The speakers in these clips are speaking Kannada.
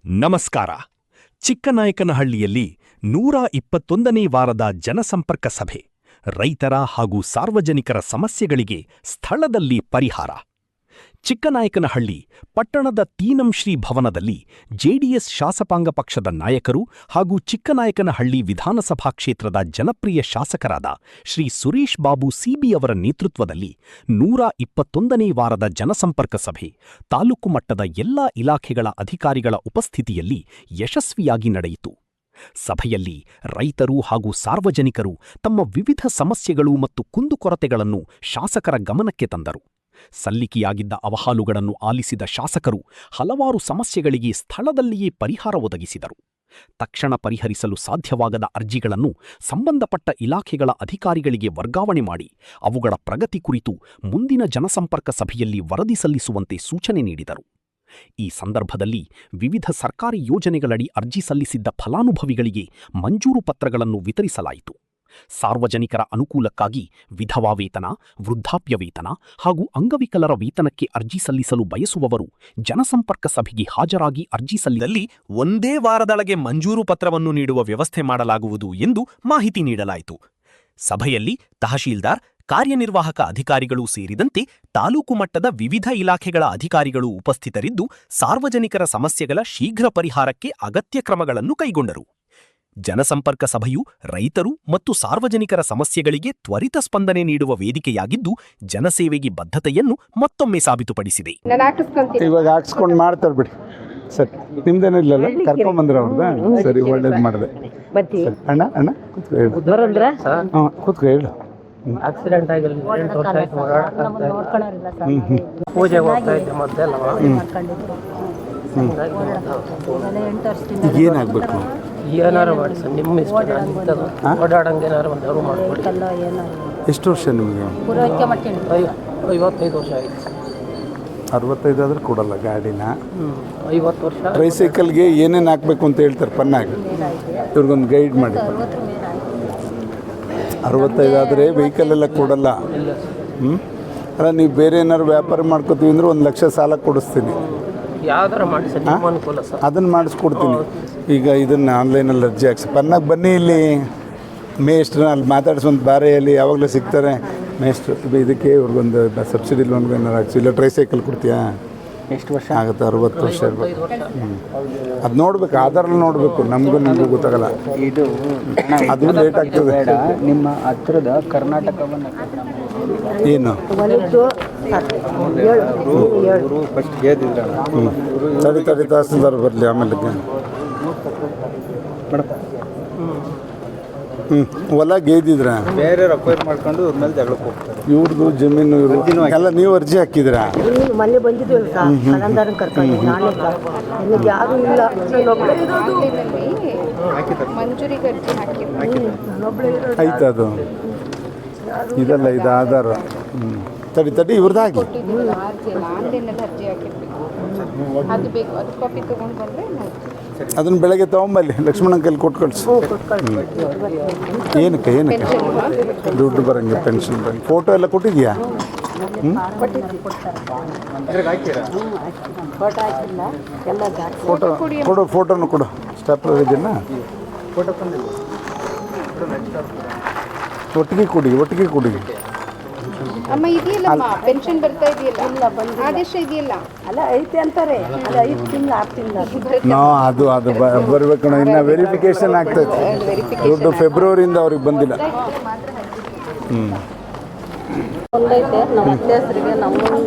ನಮಸ್ಕಾರ. ಚಿಕ್ಕನಾಯಕನಹಳ್ಳಿಯಲ್ಲಿ 121ನೇ ವಾರದ ಜನಸಂಪರ್ಕ ಸಭೆ. ರೈತರ ಹಾಗೂ ಸಾರ್ವಜನಿಕರ ಸಮಸ್ಯೆಗಳಿಗೆ ಸ್ಥಳದಲ್ಲಿ ಪರಿಹಾರ. ಚಿಕ್ಕನಾಯಕನಹಳ್ಳಿ ಪಟ್ಟಣದ ತೀನಂಶ್ರೀ ಭವನದಲ್ಲಿ ಜೆಡಿಎಸ್ ಶಾಸಕಾಂಗ ಪಕ್ಷದ ನಾಯಕರು ಹಾಗೂ ಚಿಕ್ಕನಾಯಕನಹಳ್ಳಿ ವಿಧಾನಸಭಾ ಕ್ಷೇತ್ರದ ಜನಪ್ರಿಯ ಶಾಸಕರಾದ ಶ್ರೀ ಸುರೇಶ್ ಬಾಬು ಸಿಬಿ ಅವರ ನೇತೃತ್ವದಲ್ಲಿ 121ನೇ ವಾರದ ಜನಸಂಪರ್ಕ ಸಭೆ ತಾಲೂಕು ಮಟ್ಟದ ಎಲ್ಲಾ ಇಲಾಖೆಗಳ ಅಧಿಕಾರಿಗಳ ಉಪಸ್ಥಿತಿಯಲ್ಲಿ ಯಶಸ್ವಿಯಾಗಿ ನಡೆಯಿತು. ಸಭೆಯಲ್ಲಿ ರೈತರು ಹಾಗೂ ಸಾರ್ವಜನಿಕರು ತಮ್ಮ ವಿವಿಧ ಸಮಸ್ಯೆಗಳು ಮತ್ತು ಕುಂದುಕೊರತೆಗಳನ್ನು ಶಾಸಕರ ಗಮನಕ್ಕೆ ತಂದರು. ಸಲ್ಲಿಕೆಯಾಗಿದ್ದ ಅಹವಾಲುಗಳನ್ನು ಆಲಿಸಿದ ಶಾಸಕರು ಹಲವಾರು ಸಮಸ್ಯೆಗಳಿಗೆ ಸ್ಥಳದಲ್ಲಿಯೇ ಪರಿಹಾರ ಒದಗಿಸಿದರು. ತಕ್ಷಣ ಪರಿಹರಿಸಲು ಸಾಧ್ಯವಾಗದ ಅರ್ಜಿಗಳನ್ನು ಸಂಬಂಧಪಟ್ಟ ಇಲಾಖೆಗಳ ಅಧಿಕಾರಿಗಳಿಗೆ ವರ್ಗಾವಣೆ ಮಾಡಿ ಅವುಗಳ ಪ್ರಗತಿ ಕುರಿತು ಮುಂದಿನ ಜನಸಂಪರ್ಕ ಸಭೆಯಲ್ಲಿ ವರದಿ ಸಲ್ಲಿಸುವಂತೆ ಸೂಚನೆ ನೀಡಿದರು. ಈ ಸಂದರ್ಭದಲ್ಲಿ ವಿವಿಧ ಸರ್ಕಾರಿ ಯೋಜನೆಗಳಡಿ ಅರ್ಜಿ ಸಲ್ಲಿಸಿದ್ದ ಫಲಾನುಭವಿಗಳಿಗೆ ಮಂಜೂರು ಪತ್ರಗಳನ್ನು ವಿತರಿಸಲಾಯಿತು. ಸಾರ್ವಜನಿಕರ ಅನುಕೂಲಕ್ಕಾಗಿ ವಿಧವಾ ವೇತನ, ವೃದ್ಧಾಪ್ಯ ವೇತನ ಹಾಗೂ ಅಂಗವಿಕಲರ ವೇತನಕ್ಕೆ ಅರ್ಜಿ ಸಲ್ಲಿಸಲು ಬಯಸುವವರು ಜನಸಂಪರ್ಕ ಸಭೆಗೆ ಹಾಜರಾಗಿ ಅರ್ಜಿ ಸಲ್ಲಿಸಿದಲ್ಲಿ ಒಂದೇ ವಾರದೊಳಗೆ ಮಂಜೂರು ಪತ್ರವನ್ನು ನೀಡುವ ವ್ಯವಸ್ಥೆ ಮಾಡಲಾಗುವುದು ಎಂದು ಮಾಹಿತಿ ನೀಡಲಾಯಿತು. ಸಭೆಯಲ್ಲಿ ತಹಶೀಲ್ದಾರ್, ಕಾರ್ಯನಿರ್ವಾಹಕ ಅಧಿಕಾರಿಗಳು ಸೇರಿದಂತೆ ತಾಲೂಕು ಮಟ್ಟದ ವಿವಿಧ ಇಲಾಖೆಗಳ ಅಧಿಕಾರಿಗಳು ಉಪಸ್ಥಿತರಿದ್ದು ಸಾರ್ವಜನಿಕರ ಸಮಸ್ಯೆಗಳ ಶೀಘ್ರ ಪರಿಹಾರಕ್ಕೆ ಅಗತ್ಯ ಕ್ರಮಗಳನ್ನು ಕೈಗೊಂಡರು. ಜನಸಂಪರ್ಕ ಸಭೆಯು ರೈತರು ಮತ್ತು ಸಾರ್ವಜನಿಕರ ಸಮಸ್ಯೆಗಳಿಗೆ ತ್ವರಿತ ಸ್ಪಂದನೆ ನೀಡುವ ವೇದಿಕೆಯಾಗಿದ್ದು ಜನಸೇವೆಗೆ ಬದ್ಧತೆಯನ್ನು ಮತ್ತೊಮ್ಮೆ ಸಾಬೀತುಪಡಿಸಿದೆ. ಇವಾಗ ಹಾಕ್ಸ್ಕೊಂಡು ಮಾಡ್ತಾರೆ ಬಿಡಿ ಸರ್, ನಿಮ್ದೇನಿಲ್ಲಲ್ಲ ಕರ್ಕೊಂಬಂದ್ರೆ ಅವ್ರದ್ದು ಸರಿ, ಒಳ್ಳೇದು ಮಾಡಿದೆ. ಅಣ್ಣ ಅಣ್ಣ ಕೂತ್ಕೊ ಹೇಳು. ಆಕ್ಸಿಡೆಂಟ್ ಆಗಿ ಪೂಜೆಗೆ ಹೋಗ್ತಾ ಇದ್ದೆ ಮೊದಲೆಲ್ಲ. ಏನಾಗಬೇಕು? ಏನಾರು ಮಾಡಿ ಸರ್, ನಿಮ್ಮ ಇಷ್ಟ. ಓಡಾಡಂಗೆ ಏನಾರು ಒಂದು ಮಾಡ್ಕೊಡಿ. ಎಷ್ಟು ವರ್ಷ ನಿಮಗೆ? 55 ವರ್ಷ ಆಯಿತು. 65 ಆದ್ರೆ ಕೊಡಲ್ಲ ಗಾಡಿನ. 50 ವರ್ಷ. ಟ್ರೈಸೈಕಲ್ಗೆ ಏನೇನು ಹಾಕ್ಬೇಕು ಅಂತ ಹೇಳ್ತಾರೆ ಪನ್ನಾಗ, ಇವ್ರಿಗೊಂದು ಗೈಡ್ ಮಾಡಿ. 65 ಆದರೆ ವೆಹಿಕಲ್ ಎಲ್ಲ ಕೊಡಲ್ಲ. ಅಲ್ಲ, ನೀವು ಬೇರೆ ಏನಾದ್ರು ವ್ಯಾಪಾರ ಮಾಡ್ಕೋತೀವಿ ಅಂದ್ರೆ 1 ಲಕ್ಷ ಸಾಲ ಕೊಡಿಸ್ತೀನಿ. ಯಾವ್ದಾರ ಮಾಡಿ ಸರ್, ನಿಮ್ಮ ಅನುಕೂಲ ಸರ್. ಅದನ್ನು ಮಾಡಿಸ್ಕೊಡ್ತೀನಿ. ಈಗ ಇದನ್ನು ಆನ್ಲೈನಲ್ಲಿ ಅರ್ಜಿ ಹಾಕ್ಸಿ ಪನ್ನಾಗ ಬನ್ನಿ, ಇಲ್ಲಿ ಮೇಸ್ಟ್ರನ್ನ ಅಲ್ಲಿ ಮಾತಾಡ್ಸೊಂದು ಬಾರೆಯಲ್ಲಿ ಯಾವಾಗಲೂ ಸಿಗ್ತಾರೆ ಮೇಸ್ಟ್ರು. ಇದಕ್ಕೆ ಇವ್ರಿಗೊಂದು ಸಬ್ಸಿಡಿ ಲೋನ್ಗೆ ಏನಾರು ಹಾಕ್ಸಿ, ಇಲ್ಲ ಟ್ರೈಸೈಕಲ್ ಕೊಡ್ತೀಯಾ? ಎಷ್ಟು ವರ್ಷ ಆಗುತ್ತೆ? 60 ವರ್ಷ ಇರ್ಬೇಕು. ಅದು ನೋಡ್ಬೇಕು, ಆಧಾರಲ್ಲಿ ನೋಡಬೇಕು, ನಮಗೂ ಗೊತ್ತಾಗಲ್ಲ. ಇದು ಅದು ಲೇಟ್ ಆಗ್ತದೆ. ನಿಮ್ಮ ಹತ್ತಿರದ ಕರ್ನಾಟಕವನ್ನು ಏನು ತಡಿ ತಹಸೀಲ್ದಾರ್ ಬರಲಿ ಆಮೇಲೆ. ಹೊಲ ಗೇದಿದ್ರ ಬೇರೆ ಅಕ್ವೈರ್ ಮಾಡ್ಕೊಂಡು ಇವ್ರ ಮೇಲೆ ಜಗಳಕ್ಕೆ ಹೋಗ್ತಾರೆ. ಇವ್ರದ್ದು ಜಮೀನು ಎಲ್ಲ ನೀವು ಅರ್ಜಿ ಹಾಕಿದ್ರಾ? ಮನೆ ಬಂದಿದ್ದೀವಿ ಸರ್, ಕರ್ಕೊಂಡು ಯಾರು ಇಲ್ಲ, ಆಯ್ತು. ಅದು ಇದಲ್ಲ, ಇದು ಆಧಾರ. ತಡಿ ಇವ್ರದ್ದು ಹಾಕಿ. ಅದನ್ನು ಬೆಳಗ್ಗೆ ತೊಗೊಂಬಲ್ಲಿ ಲಕ್ಷ್ಮಣನ ಕೈಲಿ ಕೊಟ್ಟು ಕಳಿಸಿ. ಏನಕ್ಕೆ ದುಡ್ಡು ಬರಂಗೆ ಪೆನ್ಷನ್ ಬರಂಗೆ. ಫೋಟೋ ಎಲ್ಲ ಕೊಟ್ಟಿದ್ಯಾ? ಫೋಟೋನು ಕೊಡು. ಸ್ಟಾಪ್ಲರ್ ಇದೆಯಾ? ಒಟ್ಟಿಗೆ ಕೊಡಿ. ಅಮ್ಮ ಇದೆಯಲ್ಲ, ಪೆನ್ಷನ್ ಬರ್ತಾ ಇದೆಯಲ್ಲ, ಆದೇಶ ಇದೆಯಲ್ಲ, ಅಲ್ಲ ಐತೆ ಅಂತಾರೆ. ಅದು 5 ತಿಂಗಳು 6 ತಿಂಗಳು ನೋ, ಅದು ಬರಬೇಕು. ಇನ್ನು ವೆರಿಫಿಕೇಶನ್ ಆಗ್ತೈತೆ. ದುಡ್ಡು ಫೆಬ್ರವರಿಯಿಂದ ಅವ್ರಿಗೆ ಬಂದಿಲ್ಲ. ಒಂದೈತೆ ನಮ್ಮ ಅತ್ತೆ ಹೆಸರಿಗೆ.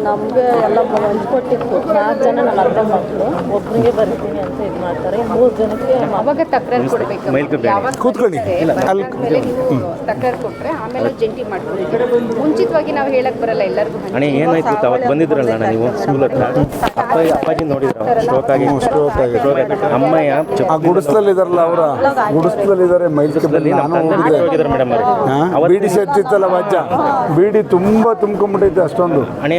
ನಮಗೆ ಎಲ್ಲ ಹಂಚ್ಕೊಟ್ಟಿತ್ತು. 4 ಜನ ನಮ್ಮ ಅತ್ತೆ ಮಕ್ಕಳು, ಒಬ್ಬರಿಗೆ ಬರ್ತೀನಿ ಅಂತ ಇದು ಮಾಡ್ತಾರೆ. 3 ಜನಕ್ಕೆ ಅವಾಗ ತಕರಾರು ಕೊಡಬೇಕು. ಕೂತ್ಕೊಳ್ಳಿ. ತಕರಾರು ಕೊಟ್ರೆ ಆಮೇಲೆ ಜಂಟಿ ಮಾಡ್ಕೊಳ್ತೀವಿ. ಮುಂಚಿತವಾಗಿ ನಾವು ಹೇಳಕ್ ಬರಲ್ಲ ಎಲ್ಲರಿಗೂ. ಅಣ್ಣ ಏನಾಯ್ತು ಅವತ್ತು ಬಂದಿದ್ರಲ್ಲ ನೀವು ಸ್ಕೂಲ್ ಹತ್ರ, ಅಪ್ಪಾಜಿ ನೋಡಿದ್ರ ಸ್ಟ್ರೋಕ್ ಆಗಿ ಅಮ್ಮಯ್ಯ ಗುಡಿಸ್ದಲ್ಲಿ ಇದಾರಲ್ಲ, ಅವರ ಗುಡಿಸ್ದಲ್ಲಿದ್ದಾರೆ. ಮೈಸೂರಲ್ಲಿ ಹೋಗಿದ್ರು ಮೇಡಮ್. ಬೀಡಿ ಸೆಟ್ ಇತ್ತಲ್ಲ ವಾಜ್ಯ, ಬೀಡಿ ತುಂಬಾ ತುಂಬ್ಕೊಂಡ್ಬಿಟ್ಟೈತೆ ಅಷ್ಟೊಂದು. ಅಣ್ಣ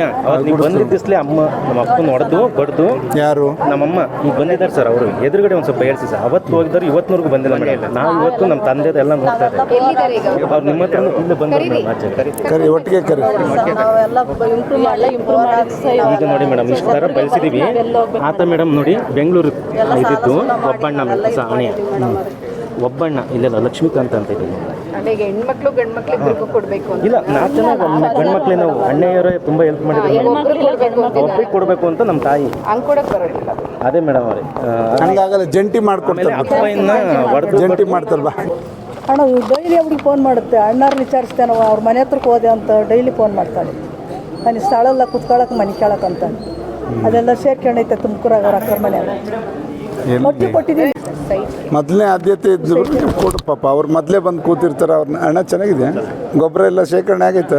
ನೀವು ಬಂದಿದ್ದಿಸ್ಲಿ ಅಮ್ಮ ನಮ್ಮ ಅಪ್ಪನ ಹೊಡೆದು ಬಡ್ದು. ಯಾರು? ನಮ್ಮಮ್ಮ ಈಗ ಬಂದಿದ್ದಾರೆ ಸರ್. ಅವರು ಎದುರುಗಡೆ ಒಂದು ಸ್ವಲ್ಪ ಹೇಳ್ಸಿ ಸರ್. ಅವತ್ತು ಹೋಗಿದ್ದಾರೆ, ಇವತ್ತಿನವರೆಗೂ ಬಂದಿಲ್ಲ ಮೇಡಮ್. ನಾವು ಇವತ್ತು ನಮ್ಮ ತಂದೆದ ಎಲ್ಲ ನೋಡ್ತಾ ಇದ್ದಾರೆ. ಅವ್ರು ನಿಮ್ಮ ಹತ್ರ ಇಲ್ಲೇ ಬಂದಿಲ್ಲ. ಕರಿ, ಒಟ್ಟಿಗೆ ಕರಿ. ನಾವೆಲ್ಲ ಇಂಪ್ರೂವ್ ಈಗ ನೋಡಿ ಮೇಡಮ್, ಇಷ್ಟು ಥರ ಬೆಳೆಸಿದ್ದೀವಿ ಕೊಟ್ಟಿದ್ದೀವಿ. ಆತ ಮೇಡಮ್ ನೋಡಿ ಬೆಂಗಳೂರು ಇದ್ದಿದ್ದು ಒಬ್ಬಣ್ಣ ಅಣೆಯ ಒಬ್ಬಣ್ಣ ಇಲ್ಲೆಲ್ಲ ಲಕ್ಷ್ಮೀಕಾಂತ್ ಅಂತ ಇದ್ದೀವಿ. ಈಗ ಹೆಣ್ಮಕ್ಳು ಗಂಡು ಮಕ್ಳು ಇಬ್ಬರಿಗೂ ಕೊಡಬೇಕು ಅಂತ ಇಲ್ಲ 4 ಜನ ಗಂಡು ಮಕ್ಳಿಗೆ ನಾವು ಅಣ್ಣಯ್ಯರೇ ತುಂಬ ಹೆಲ್ಪ್ ಮಾಡಿದ್ರು. ಒಬ್ಬರಿಗೆ ಕೊಡಬೇಕು ಅಂತ ನಮ್ಮ ತಾಯಿ ಹಂಗೆ ಕೊಡಕ್ಕೆ ಬರೋದಿಲ್ಲ. ಅದೇ ಮೇಡಮ್ ಅವರೇ ಹಂಗಾಗಲ್ಲ ಜಂಟಿ ಮಾಡ್ಕೊಡ್ತಾರೆ, ಅಪ್ಪಯ್ಯನ ಹೊಡೆದು ಜಂಟಿ ಮಾಡ್ತಾರಲ್ವಾ. ಅಣ್ಣ ಡೈಲಿ ಅವ್ರಿಗೆ ಫೋನ್ ಮಾಡುತ್ತೆ, ಅಣ್ಣಾರು ವಿಚಾರಿಸ್ತೇನೆ ಅವ್ರ ಮನೆ ಹತ್ರಕ್ಕೆ ಹೋದೆ ಅಂತ ಡೈಲಿ ಫೋನ್ ಮಾಡ್ತಾಳೆ. ಮನೆ ಸ್ಥಳ ಎಲ್ಲ ಕುತ್ಕೊಳಕ್ಕೆ ಮನೆ ಕೇಳಕ್ಕೆ ಅಂತ ಅದೆಲ್ಲ ಸೇರ್ಕೊಂಡೈತೆ ತುಮಕೂರಾಗ ಅವ್ರ ಅಕ್ಕರ ಮನೆ ಒಟ್ಟು ಕೊಟ್ಟಿದ್ದೀನಿ. ಮೊದಲನೇ ಆದ್ಯತೆ ಇದ್ದು ಕೊಡು ಪಾಪ, ಅವ್ರು ಮೊದಲೇ ಬಂದು ಕೂತಿರ್ತಾರೆ. ಅವ್ರನ್ನ ಹಣ ಚೆನ್ನಾಗಿದೆ, ಗೊಬ್ಬರ ಎಲ್ಲ ಶೇಖರಣೆ ಆಗೈತೆ.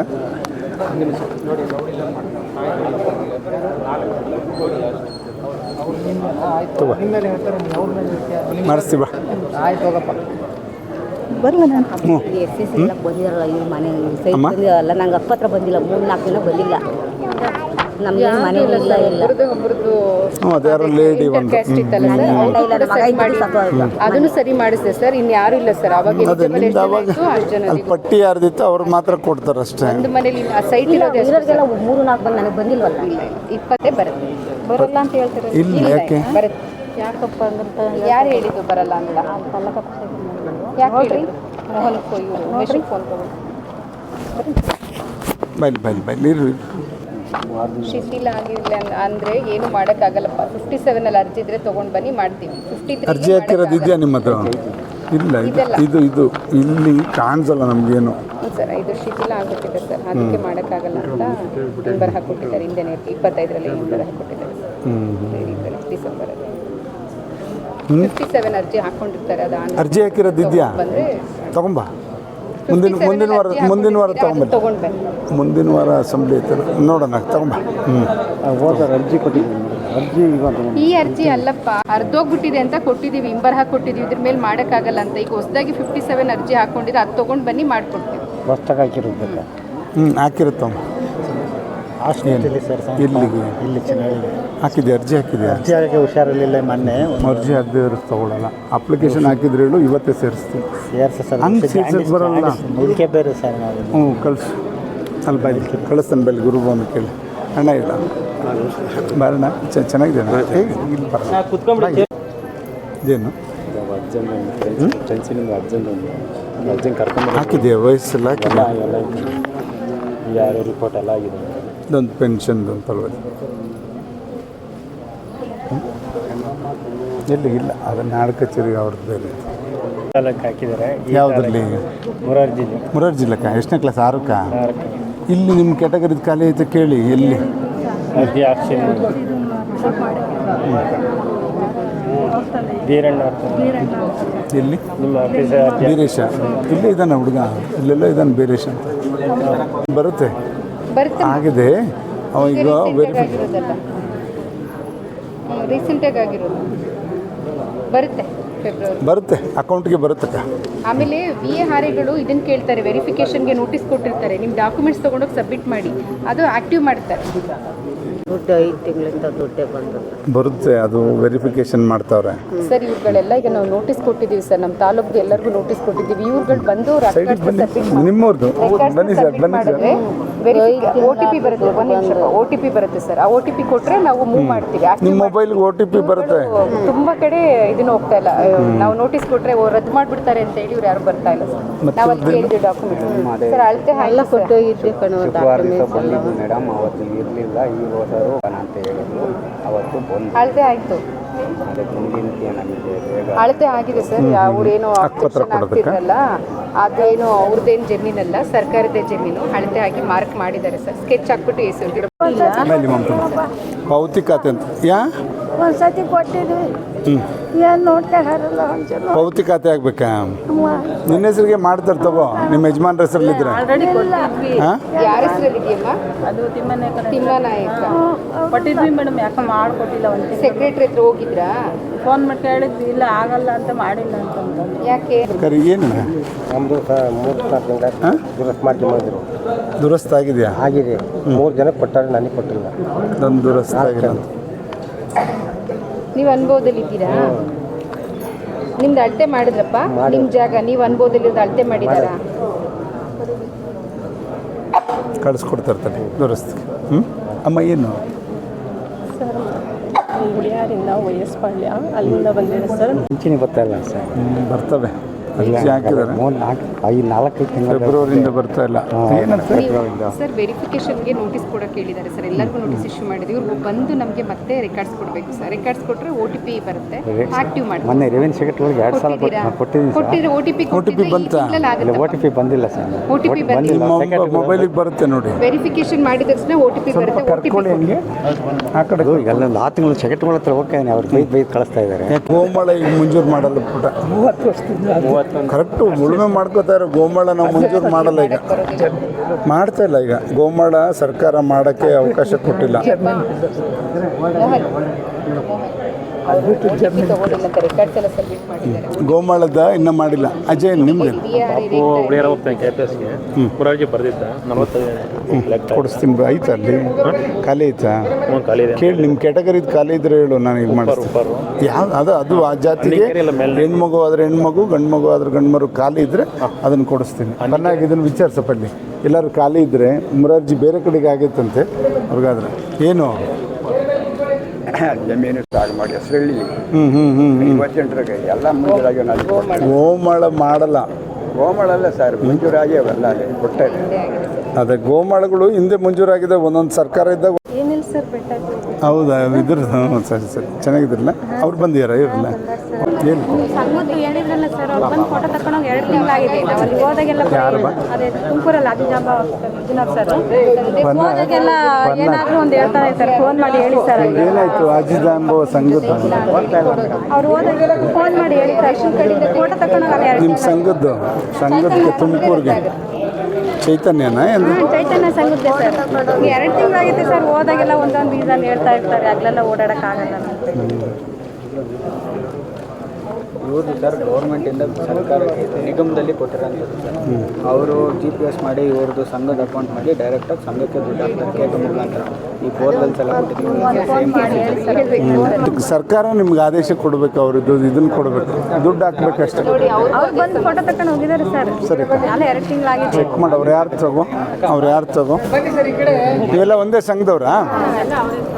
ಮಾಡಿಸ್ತೀವ ಬರಲ್ಲ ನಾನು ಬಂದಿರಲ್ಲ ಇವ್ರ ಮನೆ ಅಲ್ಲ, ನಂಗೆ ಅಪ್ಪತ್ರ ಬಂದಿಲ್ಲ, 3-4 ದಿನ ಬಂದಿಲ್ಲ. ನಮಗೆ ಮನೆ ಇಲ್ಲ ಒಬ್ರದ್ದು ಅದ್ಯಾರೋ ಲೇಡಿ ಒಂದು ಕ್ಯಾಸ್ಟ್ ಇತ್ತಲ್ಲ ಸರ್, ಅದನ್ನು ಸರಿ ಮಾಡಿಸಿದೆ ಸರ್. ಇನ್ಯಾರು ಇಲ್ಲ ಸರ್. ಅವಾಗ ಅಲ್ಲಿ ಪಟ್ಟಿ ಯಾರ್ದಿತ್ತು ಅವ್ರು ಮಾತ್ರ ಕೊಡ್ತಾರೆ ಅಷ್ಟೇ. ಒಂದು ಮನೇಲಿ ಆ ಸೈಟ್ ಇರೋದೇ 3-4 ಬಂದು ನನಗೆ ಬಂದಿಲ್ವಲ್ಲ. 20 ಬರುತ್ತೆ. ಬರಲ್ಲ ಅಂತ ಹೇಳ್ತಾರೆ. ಇಲ್ಲ ಯಾಕೆ ಬರುತ್ತೆ. ಯಾಕಪ್ಪ ಅಂತ ಯಾರು ಹೇಳಿದ್ದು ಬರಲ್ಲ ಅಂತ? ಯಾಕೆ ಹೇಳಿದ್ರು? ಮೋಹನ್ ಇವರು ಉಮೇಶಿಗೆ ಫೋನ್ ತಗೊಂಡು ಬೈಲಿ ಇರು. ಶಿಥಿಲ ಆಗಿಲ್ಲ ಅಂದರೆ ಏನು ಮಾಡೋಕ್ಕಾಗಲ್ಲಪ್ಪ. 57 ಅರ್ಜಿ ಇದ್ರೆ ತೊಗೊಂಡು ಬನ್ನಿ ಮಾಡ್ತೀವಿ. 53 ಅರ್ಜಿ ಹಾಕಿರೋದು ಇದೆಯಾ ನಿಮ್ಮ ಹತ್ರ? ಇಲ್ಲ ಇದು ಇಲ್ಲಿ ಕಾಣಿಸಲ್ಲ ನಮಗೇನು ಸರ್. ಇದು ಶಿಥಿಲ ಆಗಿಬಿಟ್ಟಿದೆ ಸರ್, ಅದಕ್ಕೆ ಮಾಡೋಕ್ಕಾಗಲ್ಲ ಅಂತ ನಂಬರ್ ಹಾಕ್ಕೊಟ್ಟಿದ್ದಾರೆ. ಹಿಂದೆನೇ 25ರಲ್ಲಿ ನಂಬರ್ ಹಾಕ್ಕೊಟ್ಟಿದ್ದಾರೆ ಸರ್. ಡಿಸೆಂಬರಲ್ಲಿ 57 ಅರ್ಜಿ ಹಾಕ್ಕೊಂಡಿರ್ತಾರೆ. ಅದು ಅರ್ಜಿ ಹಾಕಿರೋದು ಇದೆಯಾ? ಬಂದರೆ ತಗೊಂಬ. ಮುಂದಿನ ವಾರ ತಗೊಂಬ. ತೊಗೊಂಡು ಬನ್ನಿ. ಮುಂದಿನ ವಾರ ಅಸೆಂಬ್ಲಿ ಐತೆ ನೋಡೋಣ, ತಗೊಂಬ. ಅರ್ಜಿ ಕೊಟ್ಟಿದ್ದೀನಿ. ಅರ್ಜಿ ಈ ಅರ್ಜಿ ಅಲ್ಲಪ್ಪ, ಅರ್ಧೋಗ್ಬಿಟ್ಟಿದೆ ಅಂತ ಕೊಟ್ಟಿದ್ದೀವಿ, ಇಂಬರ್ ಹಾಕ್ಕೊಟ್ಟಿದ್ದೀವಿ. ಇದ್ರ ಮೇಲೆ ಮಾಡೋಕ್ಕಾಗಲ್ಲ ಅಂತ. ಈಗ ಹೊಸದಾಗಿ 57 ಅರ್ಜಿ ಹಾಕ್ಕೊಂಡಿದ್ರೆ ಅದು ತೊಗೊಂಡು ಬನ್ನಿ ಮಾಡ್ಕೊಡ್ತೀವಿ. ಹೊಸ್ದಾಗಿ ಹಾಕಿರೋದಲ್ಲ. ಹಾಕಿರುತ್ತಮ್ಮ. ಇಲ್ಲಿಗೆ ಇಲ್ಲಿ ಚೆನ್ನಾಗಿ ಹಾಕಿದೆ, ಅರ್ಜಿ ಹಾಕಿದೆ. ಅರ್ಜಿ ಹಾಕಿ ಹುಷಾರಿರಲಿಲ್ಲ ಮೊನ್ನೆ. ಅರ್ಜಿ ಆಗದೆ ಇರೋದು ತಗೊಳ್ಳಲ್ಲ. ಅಪ್ಲಿಕೇಶನ್ ಹಾಕಿದ್ರೆ ಹೇಳು, ಇವತ್ತೇ ಸೇರಿಸ್ತೀನಿ. ಸರ್ ಹಂಗೆ ಸೇರ್ಸಕ್ಕೆ ಬರೋಲ್ಲ. ಇದಕ್ಕೆ ಬೇರೆ ಸರ್ ನಾವು ಕಳಿಸು. ಅಲ್ಲಿ ಬೈಲಿ ಕಳಿಸ್ತಾನೆ, ಬೈಲಿ ಗುರುಭವನ ಕೇಳಿ. ಹಣ ಇಲ್ಲ ಬರೋಣ. ಚೆನ್ನಾಗಿದೆ ಇಲ್ಲಿ ಬರೋಣ. ಇದೇನು ಹಾಕಿದೆಯಾ? ವಯಸ್ಸೆಲ್ಲ ಹಾಕಿದೆ. ಯಾರು ರಿಪೋರ್ಟ್ ಎಲ್ಲ ಆಗಿದೆ. ಇದೊಂದು ಪೆನ್ಷನ್ದು ಅಂತಲ್ವ? ಎಲ್ಲಿಗಿಲ್ಲ, ಅದನ್ನು ನಾಡ ಕಚೇರಿಗೆ ಅವ್ರದ್ದು ಬೇರೆ ಹಾಕಿದ್ದಾರೆ. ಯಾವುದ್ರಲ್ಲಿ? ಮುರಾರ್ಜಿ ಜಿಲ್ಲಕ್ಕ. ಎಷ್ಟನೇ ಕ್ಲಾಸ್? 6ಕ್ಕ? ಇಲ್ಲಿ ನಿಮ್ಮ ಕ್ಯಾಟಗರಿದು ಖಾಲಿ ಐತೆ ಕೇಳಿ. ಎಲ್ಲಿ? ಎಲ್ಲಿ? ಬೀರೇಶ. ಇಲ್ಲೇ ಇದ್ದಾನೆ ಹುಡುಗ, ಇಲ್ಲೆಲ್ಲ ಇದ್ದಾನೆ ಬೀರೇಶ ಅಂತ. ಬರುತ್ತೆ ಆಗಿದೆ. ಈಗ ರೀಸೆಂಟಾಗಿ ಆಗಿರೋದು ಬರುತ್ತೆ ಅಕೌಂಟ್ಗೆ ಬರುತ್ತಕ್ಕ. ಆಮೇಲೆ VARಗಳು ಇದನ್ನು ಕೇಳ್ತಾರೆ, ವೆರಿಫಿಕೇಷನ್ಗೆ ನೋಟಿಸ್ ಕೊಟ್ಟಿರ್ತಾರೆ. ನಿಮ್ಮ ಡಾಕ್ಯುಮೆಂಟ್ಸ್ ತೊಗೊಂಡೋಗಿ ಸಬ್ಮಿಟ್ ಮಾಡಿ, ಅದು ಆ್ಯಕ್ಟಿವ್ ಮಾಡ್ತಾರೆ. ದುಡ್ಡು 5 ತಿಂಗಳಿಂದ ದುಡ್ಡೇ ಬರುತ್ತೆ, ಅದು ವೆರಿಫಿಕೇಷನ್ ಮಾಡ್ತಾವ್ರೆ ಸರ್. ಇವುಗಳೆಲ್ಲ ಈಗ ನಾವು ನೋಟಿಸ್ ಕೊಟ್ಟಿದ್ದೀವಿ ಸರ್, ನಮ್ಮ ತಾಲೂಕಿಗೆ ಎಲ್ಲರಿಗೂ ನೋಟಿಸ್ ಕೊಟ್ಟಿದ್ದೀವಿ. ಇವ್ರುಗಳು ಬಂದು ನಿಮ್ಮವ್ರದ್ದು ಬನ್ನಿ ಸರ್, ಬನ್ನಿ ಸರ್. OTP ಬರುತ್ತೆ. ಒಂದು ನಿಮಿಷ, OTP ಬರುತ್ತೆ ಸರ್. ಆ OTP ಕೊಟ್ಟರೆ ನಾವು ಮೂವ್ ಮಾಡ್ತೀವಿ. ನಿಮ್ಮ ಮೊಬೈಲ್ಗೆ OTP ಬರುತ್ತೆ. ತುಂಬ ಕಡೆ ಇದನ್ನು ಹೋಗ್ತಾ ಇಲ್ಲ. ನಾವು ನೋಟಿಸ್ ಕೊಟ್ಟರೆ ರದ್ದು ಮಾಡಿಬಿಡ್ತಾರೆ ಅಂತ ಹೇಳಿ ಇವ್ರು ಯಾರು ಬರ್ತಾ ಇಲ್ಲ ಸರ್. ನಾವು ಅಲ್ಲಿ ಕೇಳಿದ್ವಿ ಡಾಕ್ಯುಮೆಂಟ್ ಸರ್. ಅಳತೆ ಎಲ್ಲ ಕೊಟ್ಟು ಇದ್ದೆ ಮೇಡಮ್ ಅವತ್ತು ಇರಲಿಲ್ಲ, ಈಗ ಹೋದರು ಅಂತ ಹೇಳಿದ್ರು. ಅವತ್ತು ಬಂದು ಅಳತೆ ಆಯಿತು. ಅಳತೆ ಆಗಿದೆ ಸರ್. ಅವ್ರೇನೋ ಆಬ್ಜೆಕ್ಷನ್ ಆಗ್ತಿರಲ್ಲ, ಅದೇನು ಅವ್ರದ್ದೇನು ಜಮೀನಲ್ಲ, ಸರ್ಕಾರದ ಜಮೀನು. ಅಳತೆ ಆಗಿ ಮಾರ್ಕ್ ಮಾಡಿದ್ದಾರೆ ಸರ್. ಸ್ಕೆಚ್ ಹಾಕ್ಬಿಟ್ಟು ಎಸಿರ್ತೀರ ಪಾವತಿ ಖಾತೆ ಅಂತ. ಒಂದ್ಸತಿ ಕೊಟ್ಟಿದ್ವಿ, ಏನು ನೋಡ್ತಾರಲ್ಲ. ಪಾವತಿ ಖಾತೆ ಆಗ್ಬೇಕಾ? ನಿನ್ನ ಹೆಸರಿಗೆ ಮಾಡ್ತಾರೆ ತಗೋ, ನಿಮ್ಮ ಯಜಮಾನ್ರ ಹೆಸರಲ್ಲಿದ್ರೆ. ಯಾರ ಹೆಸರಲ್ಲಿ ಇದೆಯಮ್ಮ? ಅದು ತಿಮ್ಮನಾಯಕ ಕೊಟ್ಟಿದ್ವಿ ಮೇಡಮ್. ಯಾಕೆ ಮಾಡಿಕೊಟ್ಟಿಲ್ಲ? ಒಂದು ಸೆಕ್ರೆಟ್ರಿ ಹತ್ರ ಹೋಗಿದ್ರಾ? ಫೋನ್ ಮಾಡಿ ಕೇಳಿದ್ವಿ, ಇಲ್ಲ ಆಗಲ್ಲ ಅಂತ, ಮಾಡಿಲ್ಲ ಅಂತಂದು. ಯಾಕೆ? ಏನು ನಮ್ಮದು 3-4 ಮಾಡಿದ್ರು. ದುರಸ್ತ ಆಗಿದೆಯಾ? ಆಗಿದೆ. 3 ಜನಕ್ಕೆ ಕೊಟ್ಟಾರೆ, ನನಗೆ ಕೊಟ್ಟಿಲ್ಲ. ನನ್ನ ದುರಸ್ತ ಆಗಿಲ್ಲ. ನೀವು ಅನುಭವದಲ್ಲಿ ಇದ್ದೀರಾ? ನಿಮ್ದು ಅಳತೆ ಮಾಡಿದ್ರಪ್ಪ? ನಿಮ್ಮ ಜಾಗ ನೀವು ಅನುಭವದಲ್ಲಿ ಅಳತೆ ಮಾಡಿದಾರಾ? ಕಳಿಸ್ಕೊಡ್ತಾ ಇರ್ತಾರೆ ದುರಸ್ತಿಗೆ. ಅಮ್ಮ ಏನು ಗುಡಿಯಾರಿಂದ ವೈಎಸ್ ಪಾಳ್ಯ ಅಲ್ಲಿಂದ ಬಂದಿದೆ ಸರ್. ಮುಂಚೆನೇ ಬರ್ತಾ ಇಲ್ಲ ಸರ್. ಬರ್ತವೆ ಅರ್ಜಿ ಹಾಕಿದ್ದಾರೆ 4-5 ತಿಂಗಳು ಫೆಬ್ರವರಿಯಿಂದ ಬರ್ತಾ ಇಲ್ಲ. ಏನಂತ ಸರ್ ವೆರಿಫಿಕೇಷನ್ಗೆ ನೋಟಿಸ್ ಕೊಡೋಕೆ ಹೇಳಿದ್ದಾರೆ ಸರ್. ಎಲ್ಲರಿಗೂ ನೋಟಿಸ್ ಇಶ್ಯೂ ಮಾಡಿದ್ವಿ. ಇವ್ರು ಬಂದು ನಮಗೆ ಮತ್ತೆ ರೆಕಾರ್ಡ್ಸ್ ಕೊಡಬೇಕು ಸರ್. ರೆಕಾರ್ಡ್ಸ್ ಕೊಟ್ಟರೆ OTP ಬರುತ್ತೆ, ಆಕ್ಟಿವ್ ಮಾಡಿ. ಮೊನ್ನೆ ರೆವೆನ್ಯೂ ಸೆಕ್ರೆಟರಿಗೆ 2 ಸಲ ಕೊಟ್ಟಿದ್ದೀನಿ ಸರ್. ಕೊಟ್ಟಿದ್ರೆ OTP ಬಂತಾ? OTP ಬಂದಿಲ್ಲ ಸರ್. OTP ಬಂದಿಲ್ಲ. ಮೊಬೈಲಿಗೆ ಬರುತ್ತೆ ನೋಡಿ. ವೆರಿಫಿಕೇಷನ್ ಮಾಡಿದ ತಕ್ಷಣ OTP ಬರುತ್ತೆ. ಕರ್ಕೊಳ್ಳಿ ಹಂಗೆ ಆ ಕಡೆ ಎಲ್ಲ 6 ತಿಂಗಳು ಸೆಕ್ರೆಟರಿ ಹತ್ರ ಹೋಗ್ತಾನೆ. ಅವ್ರು ಬೈದು ಕಳಿಸ್ತಾ ಇದ್ದಾರೆ. ಗೋಮಾಳ ಈಗ ಮಂಜೂರು ಮಾಡಲ್ಲ ಪುಟ. 30 ವರ್ಷದಿಂದ ಕರೆಕ್ಟು ಉಳುಮೆ ಮಾಡ್ಕೋತಾರೆ. ಗೋಮಾಳ ನಾವು ಮಂಜೂರು ಮಾಡಲ್ಲ, ಈಗ ಮಾಡ್ತಾ ಇಲ್ಲ. ಈಗ ಗೋಮಾಳ ಸರ್ಕಾರ ಮಾಡೋಕ್ಕೆ ಅವಕಾಶ ಕೊಟ್ಟಿಲ್ಲ. ರೆಕಾರ್ಡ್ಸ್ ಎಲ್ಲ ಸಬ್ಮಿಟ್ ಮಾಡಿದ್ದಾರೆ. ಗೋಮಾಳದ ಇನ್ನೂ ಮಾಡಿಲ್ಲ. ಅಜಯ್ ನಿಮ್ಗೆ ಕೊಡಿಸ್ತೀನಿ. ಐತಾ ಅಲ್ಲಿ ಖಾಲಿ ಐತಾ? ಕೇಳಿ ನಿಮ್ಮ ಕ್ಯಾಟಗರಿದು ಖಾಲಿ ಇದ್ರೆ ಹೇಳು, ನಾನು ಈಗ ಮಾಡಿಸ್ತೀನಿ. ಯಾವ ಅದು ಆ ಜಾತಿಗೆ ಹೆಣ್ಮಗು ಆದರೆ ಹೆಣ್ಮಗು, ಗಂಡು ಮಗು ಆದ್ರೆ ಗಂಡು ಮಗು ಖಾಲಿ ಇದ್ದರೆ ಅದನ್ನು ಕೊಡಿಸ್ತೀನಿ. ಚೆನ್ನಾಗಿ ಇದನ್ನು ವಿಚಾರಿಸಪ್ಪಲ್ಲಿ. ಎಲ್ಲರೂ ಖಾಲಿ ಇದ್ದರೆ ಮುರಾರ್ಜಿ ಬೇರೆ ಕಡೆಗೆ ಆಗೈತಂತೆ ಅವ್ರಿಗಾದ್ರೆ ಏನು ಜಮೀನು ಸಾగు ಮಾಡಿ ಹೆಸರಲ್ಲಿ 28 ಎಲ್ಲ ಮಂಜೂರಾಗಿ ಗೋಮಾಳ ಮಾಡಲ್ಲ. ಗೋಮಾಳಲ್ಲ ಸರ್, ಮಂಜೂರಾಗಿ ಅವೆಲ್ಲ ಕೊಟ್ಟಾರೆ. ಅದೇ ಗೋಮಾಳಗಳು ಹಿಂದೆ ಮಂಜೂರಾಗಿದೆ ಒಂದೊಂದು ಸರ್ಕಾರ ಇದ್ದಾಗ. ಏನಿಲ್ಲ ಸರ್, ಬೆಟ್ಟ ಹೌದಾ? ಇದ್ರ ಸರಿ ಸರಿ, ಚೆನ್ನಾಗಿದ್ರಲ್ಲ. ಅವ್ರು ಬಂದಿದಾರ ಇರಲ್ಲ? ಏನು ಸಂಘದ್ದು ಹೇಳಿದ್ರಲ್ಲ ಸರ್, ಅವ್ರು ಬಂದು ಫೋಟೋ ತಗೊಂಡೋಗಿ 2 ತಿಂಗಳಾಗಿದೆ. ನಾವು ಅಲ್ಲಿ ಹೋದಾಗೆಲ್ಲ ಅದೇ ತುಮಕೂರಲ್ಲಿ ಅದಿಜಾಂಬ ಮಂಜುನಾಥ್ ಸರ್ ಹೋದಾಗೆಲ್ಲ ಏನಾದರೂ ಒಂದು ಹೇಳ್ತಾರೆ ಸರ್, ಫೋನ್ ಮಾಡಿ ಹೇಳಿ ಸರ್. ಏನಾಯ್ತು? ಅಜಿಜಾಂಬೋ ಸಂಘದ್ದು ಅವ್ರು ಹೋದಾಗೆಲ್ಲ ಫೋನ್ ಮಾಡಿ ಹೇಳಿ ಸರ್. ಫೋಟೋ ತಗೊಂಡೋಗಿ ನಿಮ್ಮ ಸಂಘಕ್ಕೆ ತುಮಕೂರಿಗೆ ಚೈತನ್ಯನಾ ಏನು? ಚೈತನ್ಯ ಸಂಘದ್ದೆ ಸರ್. 2 ತಿಂಗಳಾಗಿದೆ ಸರ್. ಹೋದಾಗೆಲ್ಲ ಒಂದೊಂದು ರೀಸನ್ ಹೇಳ್ತಾ ಇರ್ತಾರೆ, ಅಲ್ಲೆಲ್ಲ ಓಡಾಡೋಕ್ಕಾಗಲ್ಲ. ಇವ್ರದ್ದು ಸರ್ ಗೌರ್ಮೆಂಟಿಂದ ಸರ್ಕಾರಕ್ಕೆ ನಿಗಮದಲ್ಲಿ ಕೊಟ್ಟಿರೋಂಥದ್ದು ಸರ್. ಅವರು GPS ಮಾಡಿ ಇವ್ರದ್ದು ಸಂಘದ ಅಕೌಂಟ್ ಮಾಡಿ ಡೈರೆಕ್ಟಾಗಿ ಸಂಘಕ್ಕೆ ದುಡ್ಡು ಹಾಕ್ತಾರೆ ಕೇಂದ್ರ ಮುಖಾಂತರ. ಈ ಬೋರ್ವೆಲ್ಸ್ ಎಲ್ಲ ಕೊಟ್ಟಿದ್ದೀವಿ. ಸರ್ಕಾರ ನಿಮ್ಗೆ ಆದೇಶ ಕೊಡಬೇಕು, ಅವ್ರದ್ದು ಇದನ್ನು ಕೊಡಬೇಕು, ದುಡ್ಡು ಹಾಕ್ಬೇಕಷ್ಟೇ. ಅವ್ರು ಬಂದು ಫೋಟೋ ತಗೊಂಡು ಹೋಗಿದ್ದಾರೆ ಸರ್. ಸರಿ, ಅಲ್ಲ 2 ತಿಂಗಳಾಗಿದೆ. ಚೆಕ್ ಮಾಡಿ. ಅವ್ರು ಯಾರು ತಗೋ ಇವೆಲ್ಲ ಒಂದೇ ಸಂಘದವ್ರಾ?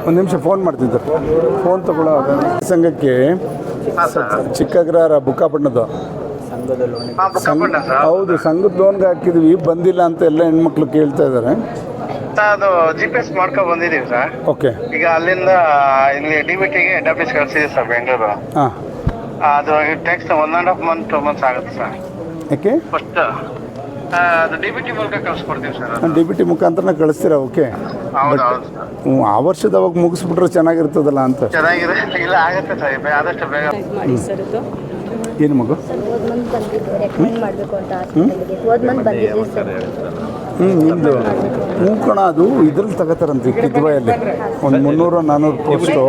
ಒಂದು ನಿಮಿಷ ಫೋನ್ ಮಾಡ್ತಿದ್ದಾರೆ. ಫೋನ್ ತಗೊಳ್ಳೋ ಸಂಘಕ್ಕೆ ಚಿಕ್ಕಗ್ರಹಾರ ಬುಕ್ಕಾಪಟ್ಟಣದ ಹೌದು, ಸಂಘದ ಲೋನ್ಗೆ ಹಾಕಿದ್ವಿ, ಬಂದಿಲ್ಲ ಅಂತ ಎಲ್ಲ ಹೆಣ್ಮಕ್ಳು ಕೇಳ್ತಾ ಇದ್ದಾರೆ. ಅದು GPS ಮಾಡ್ಕೊಂಡು ಬಂದಿದ್ದೀವಿ ಸರ್. ಓಕೆ. ಈಗ ಅಲ್ಲಿಂದ ಇಲ್ಲಿ DBTಗೆ ಹೆಡ್ ಆಫೀಸ್ ಕಳಿಸಿದ್ದೀವಿ ಸರ್, ಬೆಂಗಳೂರು. ಹಾಂ, ಅದು ಟೆಕ್ಸ್ಟ್ 1.5 month 2 months ಆಗುತ್ತೆ ಸರ್. ಯಾಕೆ? ಫಸ್ಟ್ ಅದು DBT ಮೂಲಕ ಕಳಿಸ್ಕೊಡ್ತೀವಿ ಸರ್. DBT ಮುಖಾಂತರ ಕಳಿಸ್ತೀರಾ? ಓಕೆ. ಹೌದು ಹೌದು ಸರ್. ಆ ವರ್ಷದ ಅವಾಗ ಮುಗಿಸ್ಬಿಟ್ರೆ ಚೆನ್ನಾಗಿರ್ತದಲ್ಲ ಅಂತ. ಚೆನ್ನಾಗಿದೆ. ಇಲ್ಲ ಆಗುತ್ತೆ ಸರ್, ಆದಷ್ಟು ಬೇಗ ಮಾಡಿ ಸರ್. ಇದು ಏನು ಮಗು? ಹೋದ್ಮಂತ್ ಬಂದಿದ್ದು ರೆಕಮೆಂಡ್ ಮಾಡಬೇಕು ಅಂತ ಹೋದ್ಮಂತ್ ಬಂದಿದ್ದೀವಿ ಸರ್. ನಿಮ್ಮದು ಕಣ ಅದು ಇದ್ರಲ್ಲಿ ತಗೋತಾರಂತೆ ಕಿದ್ವಾಯಲ್ಲಿ ಒಂದು 300-400 ಪೋಸ್ಟು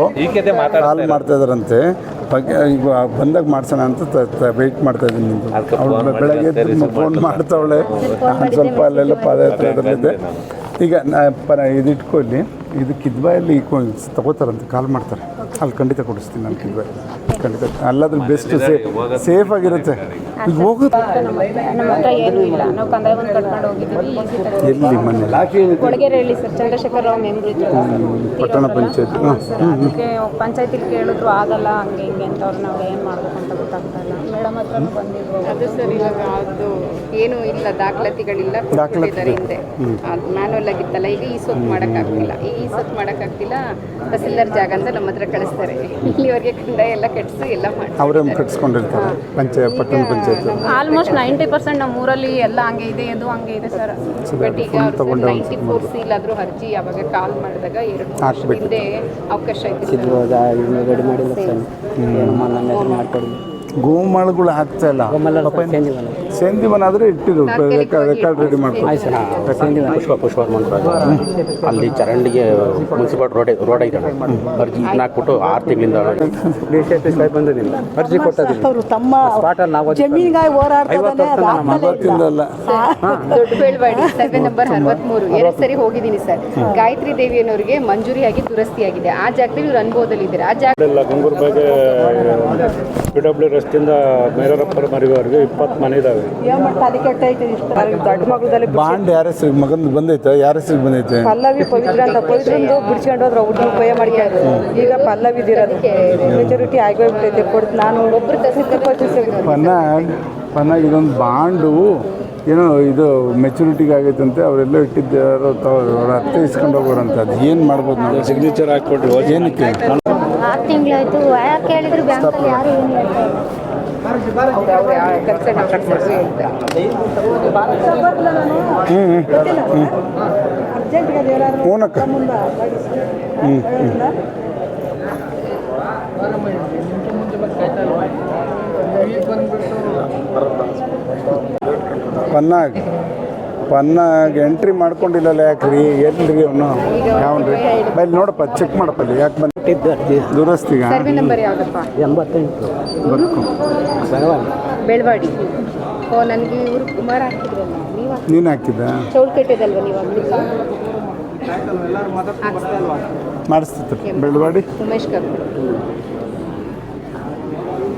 ಕಾಲ್ ಮಾಡ್ತಾ ಇದಾರಂತೆ. ಈಗ ಬಂದಾಗ ಮಾಡ್ಸೋಣ ಅಂತ ವೆಯ್ಟ್ ಮಾಡ್ತಾ ಇದ್ದೀನಿ. ನಿಮ್ಮದು ಅವಳು ಬೆಳಗ್ಗೆ ಫೋನ್ ಮಾಡ್ತಾವಳೆ. ನಾನು ಸ್ವಲ್ಪ ಅಲ್ಲೆಲ್ಲ ಪಾದಯಾತ್ರೆದಲ್ಲಿದ್ದೆ. ಈಗ ಇದು ಇಟ್ಕೊಳ್ಳಿ. ಇದು ಕಿದ್ವಾಯಲ್ಲಿ ತಗೋತಾರಂತೆ, ಕಾಲ್ ಮಾಡ್ತಾರೆ. ಅಲ್ಲಿ ಖಂಡಿತ ಕೊಡಿಸ್ತೀನಿ ನಾನು ಕಿದ್ವಾಯಿ, ಖಂಡಿತ. ಅಲ್ಲಾದ್ರೂ ಬೆಸ್ಟ್, ಸೇಫ್ ಆಗಿರುತ್ತೆ. ಈಗ ಹೋಗುತ್ತೆ. ನಮ್ಮ ಹತ್ರ ಏನೂ ಇಲ್ಲ. ನಾವು ಕಂದಾಯ ಒಂದು ಕಟ್ಕೊಂಡು ಹೋಗಿದ್ದೀವಿ. ಎಲ್ಲಿ ಮನೆ? ಕೊಡಗೇರಿ ಹೇಳಿ ಸರ್, ಚಂದ್ರಶೇಖರ್ ರಾವ್ ಮೆಂಬರ್ ಪಟ್ಟಣ ಪಂಚಾಯತ್. ಅದಕ್ಕೆ ಪಂಚಾಯತಿಲಿ ಕೇಳಿದ್ರು ಆಗಲ್ಲ ಹಂಗೆ ಹಿಂಗೆ ಅಂತ. ಅವ್ರು ನಾವು ಏನು ಮಾಡಬೇಕು ಅಂತ ಗೊತ್ತಾಗ್ತಾ ಇಲ್ಲ. ಮೇಡಮ್ ಹತ್ರನೂ ಬಂದಿದ್ರು. ಅದು ಸರ್ ಇವಾಗ ಅದು ಏನೂ ಇಲ್ಲ, ದಾಖಲಾತಿಗಳಿಲ್ಲ. ಕೊಟ್ಟಿದ್ದಾರೆ ಹಿಂದೆ. ಅದು ಮ್ಯಾನುವಲ್ ಆಗಿತ್ತಲ್ಲ, ಈಗ ಈ ಸೊತ್ತು ಮಾಡೋಕ್ಕಾಗ್ತಿಲ್ಲ. ಈ ಸೊತ್ತು ಮಾಡೋಕ್ಕಾಗ್ತಿಲ್ಲ. ತಹಸೀಲ್ದಾರ್ ಜಾಗ ಅಂತ ನಮ್ಮ ಹತ್ರ ಕಳಿಸ್ತಾರೆ. ಇಲ್ಲಿವರೆಗೆ ಕಂದಾಯ ಎಲ್ಲ ಕಟ್ಟಿಸಿ ಎಲ್ಲ ಮಾಡಿ ಅವರೇ ಕಟ್ಸ್ಕೊಂಡಿರ್ತಾರೆ. ಪಟ್ಟಣ ಪಂಚಾಯತ್ ಆಲ್ಮೋಸ್ಟ್ 90% ನಮ್ಮ ಊರಲ್ಲಿ ಎಲ್ಲ ಹಂಗೆ ಇದೆ, ಅದು ಹಂಗೆ ಇದೆ ಸರ್. ಬಟ್ ಈಗ 94 ಸೀಲ್ ಆದರೂ ಅರ್ಜಿ ಅವಾಗ ಕಾಲ್ ಮಾಡಿದಾಗ 2 ವರ್ಷ ಹಿಂದೆ ಅವಕಾಶ ಇತ್ತು. ಗೋಮಾಳಗಳು ಆಗ್ತಾ ಇಲ್ಲ. ಸೇಂದಿವನ ಆದರೆ ಇಟ್ಟಿರು ರೆಕಾರ್ಡ್ ರೆಡಿ ಮಾಡ್ತಾರೆ. ಅಲ್ಲಿ ಚರಂಡಿಗೆ ಮುನ್ಸಿಪಾಲ್ ರೋಡ್ ಐತೆ, ಅರ್ಜಿ ಹಾಕ್ಬಿಟ್ಟು 6 ತಿಂಗಳಿಂದ ಅರ್ಜಿ ಕೊಟ್ಟದಿಲ್ಲ. ಅವರು ತಮ್ಮ ಜಮೀನಿಗಾಗಿ ಹೋರಾಡ್ತಿದ್ದಲ್ಲ. ದೊಡ್ಡ ಬೆಳವಾಡಿ ಸರ್ವೆ ನಂಬರ್ 63 2 ಸರಿ ಹೋಗಿದ್ದೀನಿ ಸರ್. ಗಾಯತ್ರಿ ದೇವಿಯನ್ನವರಿಗೆ ಮಂಜೂರಿಯಾಗಿ ದುರಸ್ತಿಯಾಗಿದೆ. ಆ ಜಾಗದಲ್ಲಿ ಇವ್ರು ಅನುಭವದಲ್ಲಿದ್ದಾರೆ. ಆ ಜಾಗ ಗಂಗೂರು ಬಗ್ಗೆ PW ರಸ್ತೆಯಿಂದ ಮೇರಪ್ಪ ಮರಿವರೆಗೆ 20 ಮನೆ ಇದ್ದಾವೆ. ಏನು ಮಾಡ್ತಾ ಅದಕ್ಕೆ ಐತೆ ಇಷ್ಟು ದೊಡ್ಡ ಮಗಳದಲ್ಲಿ ಬಾಂಡ್ ಯಾರ ಹೆಸ್ರಿಗೆ ಮಗಂದು ಬಂದೈತೆ ಯಾರ ಹೆಸ್ರಿಗೆ ಬಂದೈತೆ? ಪಲ್ಲವಿ ಪವಿತ್ರ ಅಂತ ಪವಿತ್ರಂದು ಬಿಡ್ಸ್ಕೊಂಡು ಹೋದ್ರೆ ಹುಡುಗ ಪಯ ಮಾಡ್ಕೊಂಡು ಈಗ ಪಲ್ಲವಿದಿರೋದು ಮೆಚುರಿಟಿ ಆಗೋಗ್ಬಿಟ್ಟೈತೆ ಕೊಡ್ತು ನಾನು ಒಬ್ಬರು ಪನ್ನಾಗ ಇದೊಂದು ಬಾಂಡು ಏನೋ ಇದು ಮೆಚುರಿಟಿಗೆ ಆಗೈತಂತೆ ಅವರೆಲ್ಲ ಇಟ್ಟಿದ್ದಾರೋ ಅವ್ರ ಅತ್ತೆ ಇಸ್ಕೊಂಡು ಹೋಗೋರಂತ ಅದು ಏನು ಮಾಡ್ಬೋದು ನಾವು? ಸಿಗ್ನೇಚರ್ ಹಾಕ್ಕೊಟ್ರಿ ಏನಕ್ಕೆ? 6 ತಿಂಗಳಾಯ್ತು. ಯಾಕೆ ಕೇಳಿದ್ರು ಬ್ಯಾಂಕಲ್ಲಿ ಯಾರು ಏನು ಹೇಳ್ತಾರೆ? ಫೋನಕ್ಕ ಪನ್ನಾಗ ಎಂಟ್ರಿ ಮಾಡ್ಕೊಂಡಿಲ್ಲಲ್ಲ ಯಾಕ್ರಿ? ಎಲ್ರಿ ಅವನು ಯಾವನ್ರಿ? ಬೈಲಿ ನೋಡಪ್ಪ, ಚೆಕ್ ಮಾಡಪ್ಪ ಅಲ್ಲಿ ಯಾಕೆ ಬಂದಿದ್ದು ದುರಸ್ತಿಗ ಸರ್ವೆ ನಂಬರ್ ಯಾವುದಪ್ಪ? 88 ಬೆಳವಾಡಿ. ಓ ನನಗೆ ಇವರು ಕುಮಾರ್ ಹಾಕಿದ್ರಲ್ಲ, ನೀವು ನೀನು ಹಾಕಿದ್ದ? ಚೌಲ್ ಕಟ್ಟಿದಲ್ವ ನೀವು ಮಾಡಿಸ್ತಿತ್ತು ಬೆಳವಾಡಿ ಉಮೇಶ್ ಕರ್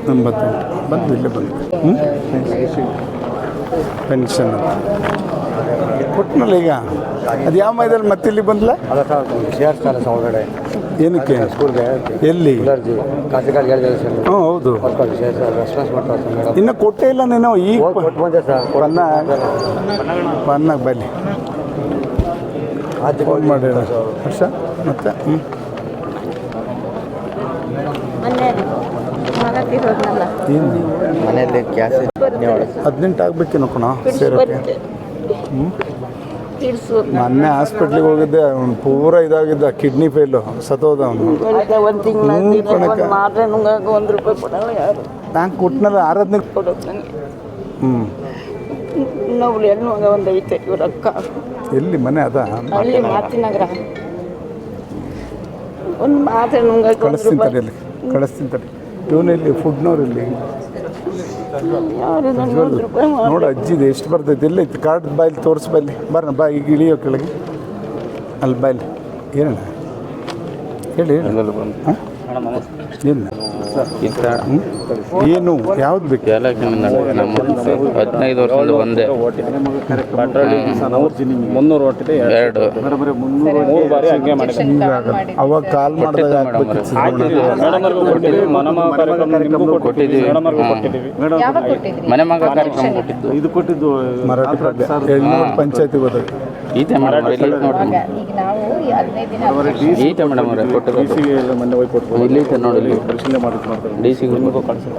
98 ಬಂದು ಇಲ್ಲೇ ಬಂದು ಪೆನ್ಷನ್ ಕೊಟ್ಟನಲ್ಲ ಈಗ. ಅದು ಯಾವ ಮೈದಲ್ಲಿ ಮತ್ತೆ ಇಲ್ಲಿ ಬಂದ್ಲ? ಒಳಗಡೆ ಏನಕ್ಕೆ? ಎಲ್ಲಿ? ಹ್ಞೂ ಹೌದು. ಇನ್ನು ಕೊಟ್ಟೇ ಇಲ್ಲ ನೀನು. ಈಗ ಪನ್ನಾಗ ಬಲ್ಲಿ ಫೋನ್ ಮಾಡಿ ಹರ್ಷ ಮತ್ತೆ ಮನೆಯಲ್ಲಿ ಗ್ಯಾಸ್ 18 ಆಗ್ಬೇಕೇನೋ ಕಣ ಸೇರೋಕ್ಕೆ. ಮೊನ್ನೆ ಹಾಸ್ಪಿಟ್ಲಿಗೆ ಹೋಗಿದ್ದೆ, ಅವ್ನು ಪೂರ ಇದಾಗಿದ್ದ, ಕಿಡ್ನಿ ಫೇಲು, ಸತ್ತೋದ ಅವನು. ನಾನು ಕೊಟ್ಟನಲ್ಲ ಆರಾಧನೆ. ಎಲ್ಲಿ ಮನೆ ಅದ? ಕಳಿಸ್ತೀನಿ ಅಲ್ಲಿ, ಕಳಿಸ್ತೀನಿ ತಡಿ. ಇವನಲ್ಲಿ ಫುಡ್ನವ್ರಲ್ಲಿ ನೋಡು ಅಜ್ಜಿದು ಎಷ್ಟು ಬರ್ತೈತೆ. ಎಲ್ಲ ಇತ್ತು ಕಾರ್ಡ್ ಬಾಯಲ್ಲಿ ತೋರಿಸ್ ಬಲ್ಲಿ ಬರ್ರ ಬಾ. ಈಗ ಇಳಿಯೋ ಕೆಳಗೆ ಅಲ್ಲಿ ಬಾಯಲ್ಲಿ ಏನಣ್ಣ ಹೇಳಿ ಹಾಂ ಏನು ಏನು ಯಾವ್ದು ಬೇಕು? 15 ವರ್ಷದ ಒಂದೇ 300 ಒಟ್ಟಿದೆ 2 ಅವಾಗ ಕಾಲ್ ಮಾಡಿದಾಗ ಮನೆ ಮಗ ಕಾರ್ಯಕ್ರಮ ಕೊಟ್ಟಿದ್ದು. ಇದು ಕೊಟ್ಟಿದ್ದು ಮರಾಠ ಪಂಚಾಯತಿ ಹೋದಾಗ ಈತೆ ಮೇಡಮ್ ಈತೆ ಮೇಡಮ್ ಅವರೇ ಕೊಟ್ಟಿದ್ದು. ಇಲ್ಲಿ ನೋಡಿ ಪರಿಶೀಲನೆ ಮಾಡ್ತಾರೆ. ಡಿ ಸಿ ನಿಮಗೂ ಕಳಿಸಿಲ್ಲ.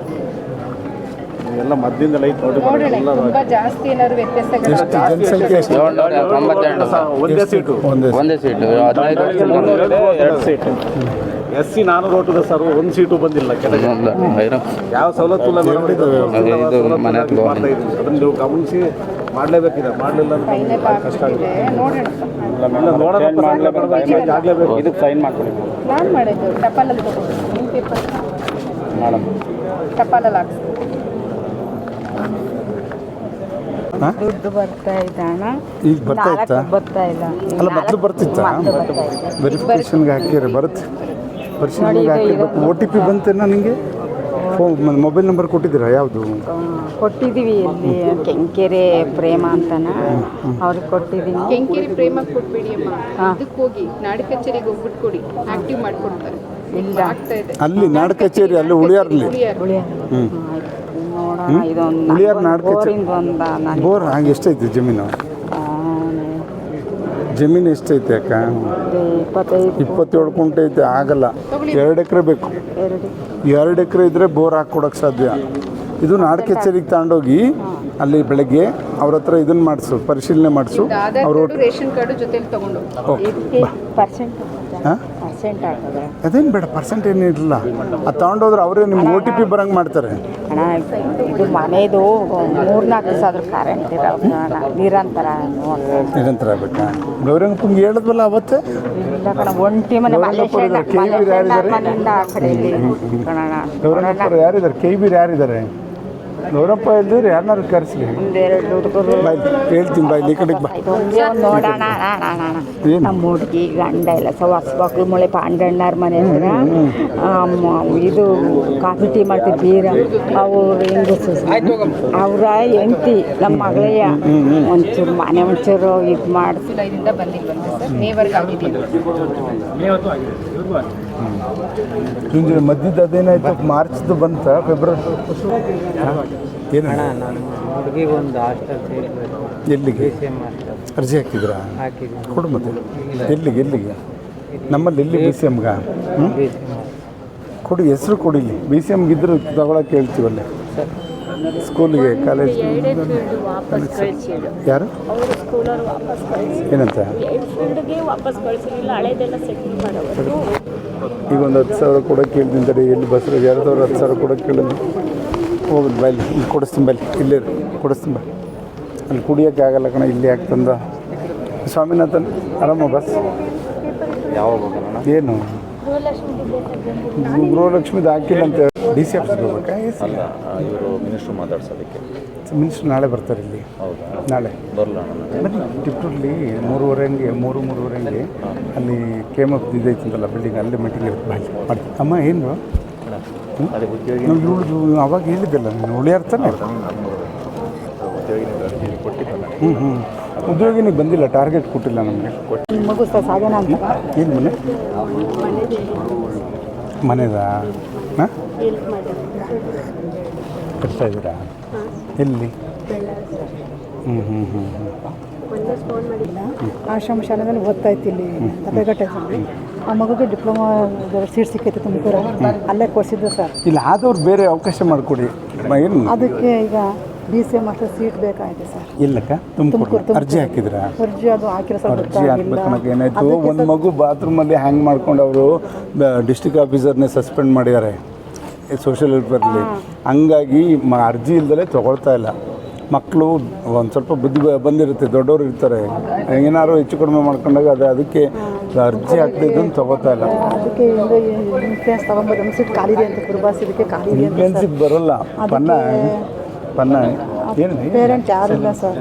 ಎಲ್ಲ ಮದ್ದಿಂದ ಲೈಟ್ ನೋಡಿ ತುಂಬಾ ಜಾಸ್ತಿ ಏನಾದ್ರು ವ್ಯತ್ಯಾಸಗಳು? ಜನಸಂಖ್ಯೆ ಎಷ್ಟು? 792 ಒಂದೇ ಸೀಟು. ಒಂದೇ ಸೀಟು 15 ವರ್ಷದ 2 ಸೀಟ್. SC 400 ಓಟದ ಸರ್, ಒಂದು ಸೀಟು ಬಂದಿಲ್ಲ. ಯಾವ ಸವಲತ್ತು ಇಲ್ಲ. ಮನೆ ಅದನ್ನು ನೀವು ಗಮನಿಸಿ ಮಾಡಲೇಬೇಕಿದೆ. ಮಾಡಲಿಲ್ಲ ಕಷ್ಟ ಆಗುತ್ತೆ. ಆಗಲೇಬೇಕು. ಇದಕ್ಕೆ ಸೈನ್ ಮಾಡ್ಕೊಳ್ಳಿ. ನಾನು ಮಾಡಿದ್ದು ಟಪಾಲಲ್ಲಿ ತಗೊಂಡು ನಿಮ್ಮ ಪೇಪರ್ ಮೇಡಮ್ ಟಪಾಲಲ್ಲಿ ಹಾಕ್ಸಿ. ದುಡ್ಡು ಬರ್ತಾ ಇದ್ದಾನ ಈಗ ಬರ್ತಾ ಬರ್ತಾ ಇಲ್ಲ. ಅಲ್ಲ ಮೊದಲು ಬರ್ತಿತ್ತಾ? ವೆರಿಫಿಕೇಷನ್ಗೆ ಹಾಕಿರಿ ಬರುತ್ತೆ. ಪರಿಶೀಲನೆಗೆ ಹಾಕಿರ್ಬೇಕು. OTP ಬಂತೇನೋ ನಿಮಗೆ? ಮೊಬೈಲ್ ನಂಬರ್ ಕೊಟ್ಟಿದ್ದೀರಾ? ಯಾವುದು ಕೊಟ್ಟಿದ್ದೀವಿ? ಇಲ್ಲಿ ಕೆಂಕೆರೆ ಪ್ರೇಮ ಅಂತನ ಅವ್ರಿಗೆ ಕೊಟ್ಟಿದ್ದೀನಿ. ಕೆಂಕೇರಿ ಪ್ರೇಮ ಕೊಟ್ಬಿಡಿ ಅಮ್ಮ. ಇದಕ್ಕೆ ಹೋಗಿ ನಾಡಿ ಕಚೇರಿಗೆ ಹೋಗ್ಬಿಟ್ಟು ಕೊಡಿ, ಆಕ್ಟಿವ್ ಮಾಡಿಕೊಡ್ತಾರೆ. ಇಲ್ಲ ಆಗ್ತಾ ಇದೆ ಅಲ್ಲಿ ನಾಡ ಕಚೇರಿ ಅಲ್ಲಿ ಉಳಿಯಾರ್ಲಿ ನೋಡೋಣ. ಇದೊಂದು ಉಳಿಯಾರ್ ನಾಡ ಕಚೇರಿ ಒಂದು ಬೋರ್ ಹಂಗೆ ಎಷ್ಟೈತೆ ಜಮೀನು? ಜಮೀನು ಎಷ್ಟೈತೆ ಅಕ್ಕ? 27 ಕುಂಟೆ ಐತೆ. ಆಗಲ್ಲ, 2 ಎಕರೆ ಬೇಕು. 2 ಎಕರೆ ಇದ್ದರೆ ಬೋರ್ ಹಾಕ್ಕೊಡೋಕ್ಕೆ ಸಾಧ್ಯ. ಇದು ನಾಡ ಕಚೇರಿಗೆ ತಗೊಂಡೋಗಿ ಅಲ್ಲಿ ಬೆಳಗ್ಗೆ ಅವ್ರ ಹತ್ರ ಇದನ್ನು ಮಾಡಿಸು, ಪರಿಶೀಲನೆ ಮಾಡಿಸು. ಅವರು ರೇಷನ್ ಕಾರ್ಡು ಜೊತೆಲಿ ತಗೊಂಡು ಹಾಂ ಅದೇನು ಬೇಡ, ಪರ್ಸೆಂಟ್ ಏನಿರಲಿಲ್ಲ. ಅದು ತಗೊಂಡೋದ್ರೆ ಅವರೇ ನಿಮ್ಗೆ OTP ಬರಂಗೆ ಮಾಡ್ತಾರೆ. ಇದು ಮನೆದು 3-4 ದಿವಸ ಆದ್ರೂ ಕರೆಂಟ್ ಇರೋದು ನಿರಂತರ ಬೇಕಾ? ಗೌರಂಗಪ್ಪಂಗೆ ಹೇಳಿದ್ವಲ್ಲ ಅವತ್ತು. ಇಲ್ಲ ಕಣ, ಒಂಟಿ ಮನೆ ಗೌರಂಗಪ್ಪರು ಯಾರಿದ್ದಾರೆ? KB ಯಾರಿದ್ದಾರೆ? ನೋಡಪ್ಪ ಇಲ್ದಿರಿ ಯಾರನ್ನಾರು ಕರೆಸ್ಲಿ ಬಾಯ್ ಹೇಳ್ತೀನಿ ಬಾಯ್ ಈ ಕಡೆಗೆ ಬಾ ನೋಡೋಣ ನಮ್ಮ ಹುಡುಗಿ ಗಂಡ ಇಲ್ಲ ಹೊಸಬಾಕ್ಳು ಮೊಳೆ ಪಾಂಡಣ್ಣವ್ರ ಮನೆ ಹತ್ರ ಇದು ಕಾಫಿ ಟೀ ಮಾಡ್ತೀವಿ ಬೀರ ಅವ್ರು ಹೆಂಗಸು ಅವರ ಹೆಂಡತಿ ನಮ್ಮ ಮಗಳಯ್ಯ ಒಂಚೂರು ಮನೆ ಒಂಚೂರು ಇದು ಮಾಡಿಸಿ ಬಂದಿಲ್ಲ ಸರ್ ನೇವರ್ಗೆ ಆಗಿದ್ದೀನಿ ಮಧ್ಯದ ಅದೇನಾಯ್ತು ಮಾರ್ಚ್ದು ಬಂತ ಫೆಬ್ರವರಿ ಏನು ಹುಡುಗಿಗೆ ಒಂದು ಹಾಸ್ಟೆಲ್ ಎಲ್ಲಿಗೆ ಅರ್ಜಿ ಹಾಕಿದ್ರಾ ಕೊಡು ಮತ್ತೆ ಎಲ್ಲಿಗೆ ನಮ್ಮಲ್ಲಿ ಎಲ್ಲಿ ಬಿ ಸಿ ಎಮ್ಗೆ ಕೊಡಿ ಹೆಸರು ಕೊಡಿಲಿ ಬಿ ಸಿ ಎಮ್ಗೆ ಇದ್ರೆ ತಗೊಳಕ್ಕೆ ಹೇಳ್ತೀವಲ್ಲೇ ಸ್ಕೂಲಿಗೆ ಕಾಲೇಜ್ ಯಾರು ಏನಂತ ಈಗ ಒಂದು 10,000 ಕೊಡೋಕೆ ಹೇಳ್ತೀನಿ ತಡಿ ಎಲ್ಲಿ ಬಸ್ರು 2,000 ಕೊಡೋಕೆ ಹೇಳಿದ್ರು ಹೋಗುದು ಬೈಲಿ ಇಲ್ಲಿ ಕೊಡಿಸ್ತೀನಿ ಬೈಲಿ ಇಲ್ಲೇ ಕೊಡಿಸ್ತೀನಿ ಬೈ ಅಲ್ಲಿ ಕುಡಿಯೋಕ್ಕೆ ಆಗಲ್ಲ ಕಣ ಇಲ್ಲಿ ಯಾಕೆ ತಂದ ಸ್ವಾಮಿನಾಥನ್ ಆರಾಮ ಬಸ್ ಯಾವಾಗ ಏನು ಗೃಹಲಕ್ಷ್ಮಿದು ಹಾಕಿಲ್ಲ ಅಂತ ಡಿ ಸಿ ಆಫೀಸ್ಗೆ ಹೋಗ್ಬೇಕಾ ಅಲ್ಲ ಇವರು ಮಿನಿಸ್ಟ್ರು ಮಾತಾಡ್ಸೋದಕ್ಕೆ ಮಿನಿಸ್ಟ್ರು ನಾಳೆ ಬರ್ತಾರೆ ಇಲ್ಲಿ ನಾಳೆ ಬರಲ್ಲ ಬನ್ನಿ ಟಿಪ್ಟೂರಲ್ಲಿ 3:30 ಅಲ್ಲಿ ಕೇಮಪ್ ಇದೈತಂತಲ್ಲ ಬಿಲ್ಡಿಂಗ್ ಅಲ್ಲೇ ಮೀಟಿಂಗ್ ಇರುತ್ತೆ ಮಾಡಿ ಅಮ್ಮ ಏನು ಇವಳು ಅವಾಗ ಹೇಳಿದ್ದಲ್ಲ ನೀನು ಉಳಿಯಾರ್ತಾನೆ ಉದ್ಯೋಗಿನಿಗೆ ಬಂದಿಲ್ಲ ಟಾರ್ಗೆಟ್ ಕೊಟ್ಟಿಲ್ಲ ನಮಗೆ ಮಗು ಸಾಧನ ಅಂತ ಏನು ಮನೆದಾ ಹಾಂ ಕಟ್ತಾ ಇದ್ದೀರಾ ಎಲ್ಲಿ ಆಶ್ರಮ ಶಾಲೆಯಲ್ಲಿ ಓದ್ತಾ ಇತ್ತು ಇಲ್ಲಿ ತಪ್ಪೇಗಟ್ಟೆ ಆ ಮಗುಗೆ ಡಿಪ್ಲೊಮಾ ಸೀಟ್ ಸಿಕ್ಕೈತೆ ತುಮಕೂರು ಅಲ್ಲೇ ಕೊಡಿಸಿದ್ದು ಸರ್ ಇಲ್ಲ ಆದವ್ರು ಬೇರೆ ಅವಕಾಶ ಮಾಡಿಕೊಡಿ ಏನು ಅದಕ್ಕೆ ಈಗ BCA ಮಾಸ್ಟರ್ ಸೀಟ್ ಬೇಕಾಗಿದೆ ಸರ್ ಇಲ್ಲಕ್ಕ ತುಮಕೂರು ಅರ್ಜಿ ಹಾಕಿದ್ರಾ ಅರ್ಜಿ ಅದು ಹಾಕಿರೋ ಸರ್ ಅರ್ಜಿ ಹಾಕ್ಬೇಕು ಏನಾಯ್ತು ಒಂದು ಮಗು ಬಾತ್ರೂಮಲ್ಲಿ ಹ್ಯಾಂಗ್ ಮಾಡ್ಕೊಂಡು ಅವರು ಡಿಸ್ಟ್ರಿಕ್ಟ್ ಆಫೀಸರ್ನೇ ಸಸ್ಪೆಂಡ್ ಮಾಡಿದ್ದಾರೆ ಸೋಷಿಯಲ್ ವೆಲ್ಫೇರ್ಲಿ ಹಂಗಾಗಿ ಅರ್ಜಿ ಇಲ್ದಲೇ ತೊಗೊಳ್ತಾ ಇಲ್ಲ ಮಕ್ಕಳು ಒಂದು ಸ್ವಲ್ಪ ಬುದ್ಧಿ ಬಂದಿರುತ್ತೆ ದೊಡ್ಡವರು ಇರ್ತಾರೆ ಏನಾದ್ರು ಹೆಚ್ಚು ಕಡಿಮೆ ಮಾಡ್ಕೊಂಡಾಗ ಅದಕ್ಕೆ ಅರ್ಜಿ ಹಾಕ್ತಿದ್ದನ್ನು ತೊಗೋತಾ ಇಲ್ಲ ಅದಕ್ಕೆ ಇನ್ಫ್ಲೂಯೆನ್ಸ್ ತೊಗೊಂಬೋದು ಸೀಟ್ ಖಾಲಿದೆ ಅಂತ ಕುರುಬಾಸ್ ಇದಕ್ಕೆ ಖಾಲಿದೆ ಇನ್ಫ್ಲೂಯೆನ್ಸಿಗೆ ಬರೋಲ್ಲ ಪನ್ನ ಏನು ಪೇರೆಂಟ್ ಯಾರಿಲ್ಲ ಸರ್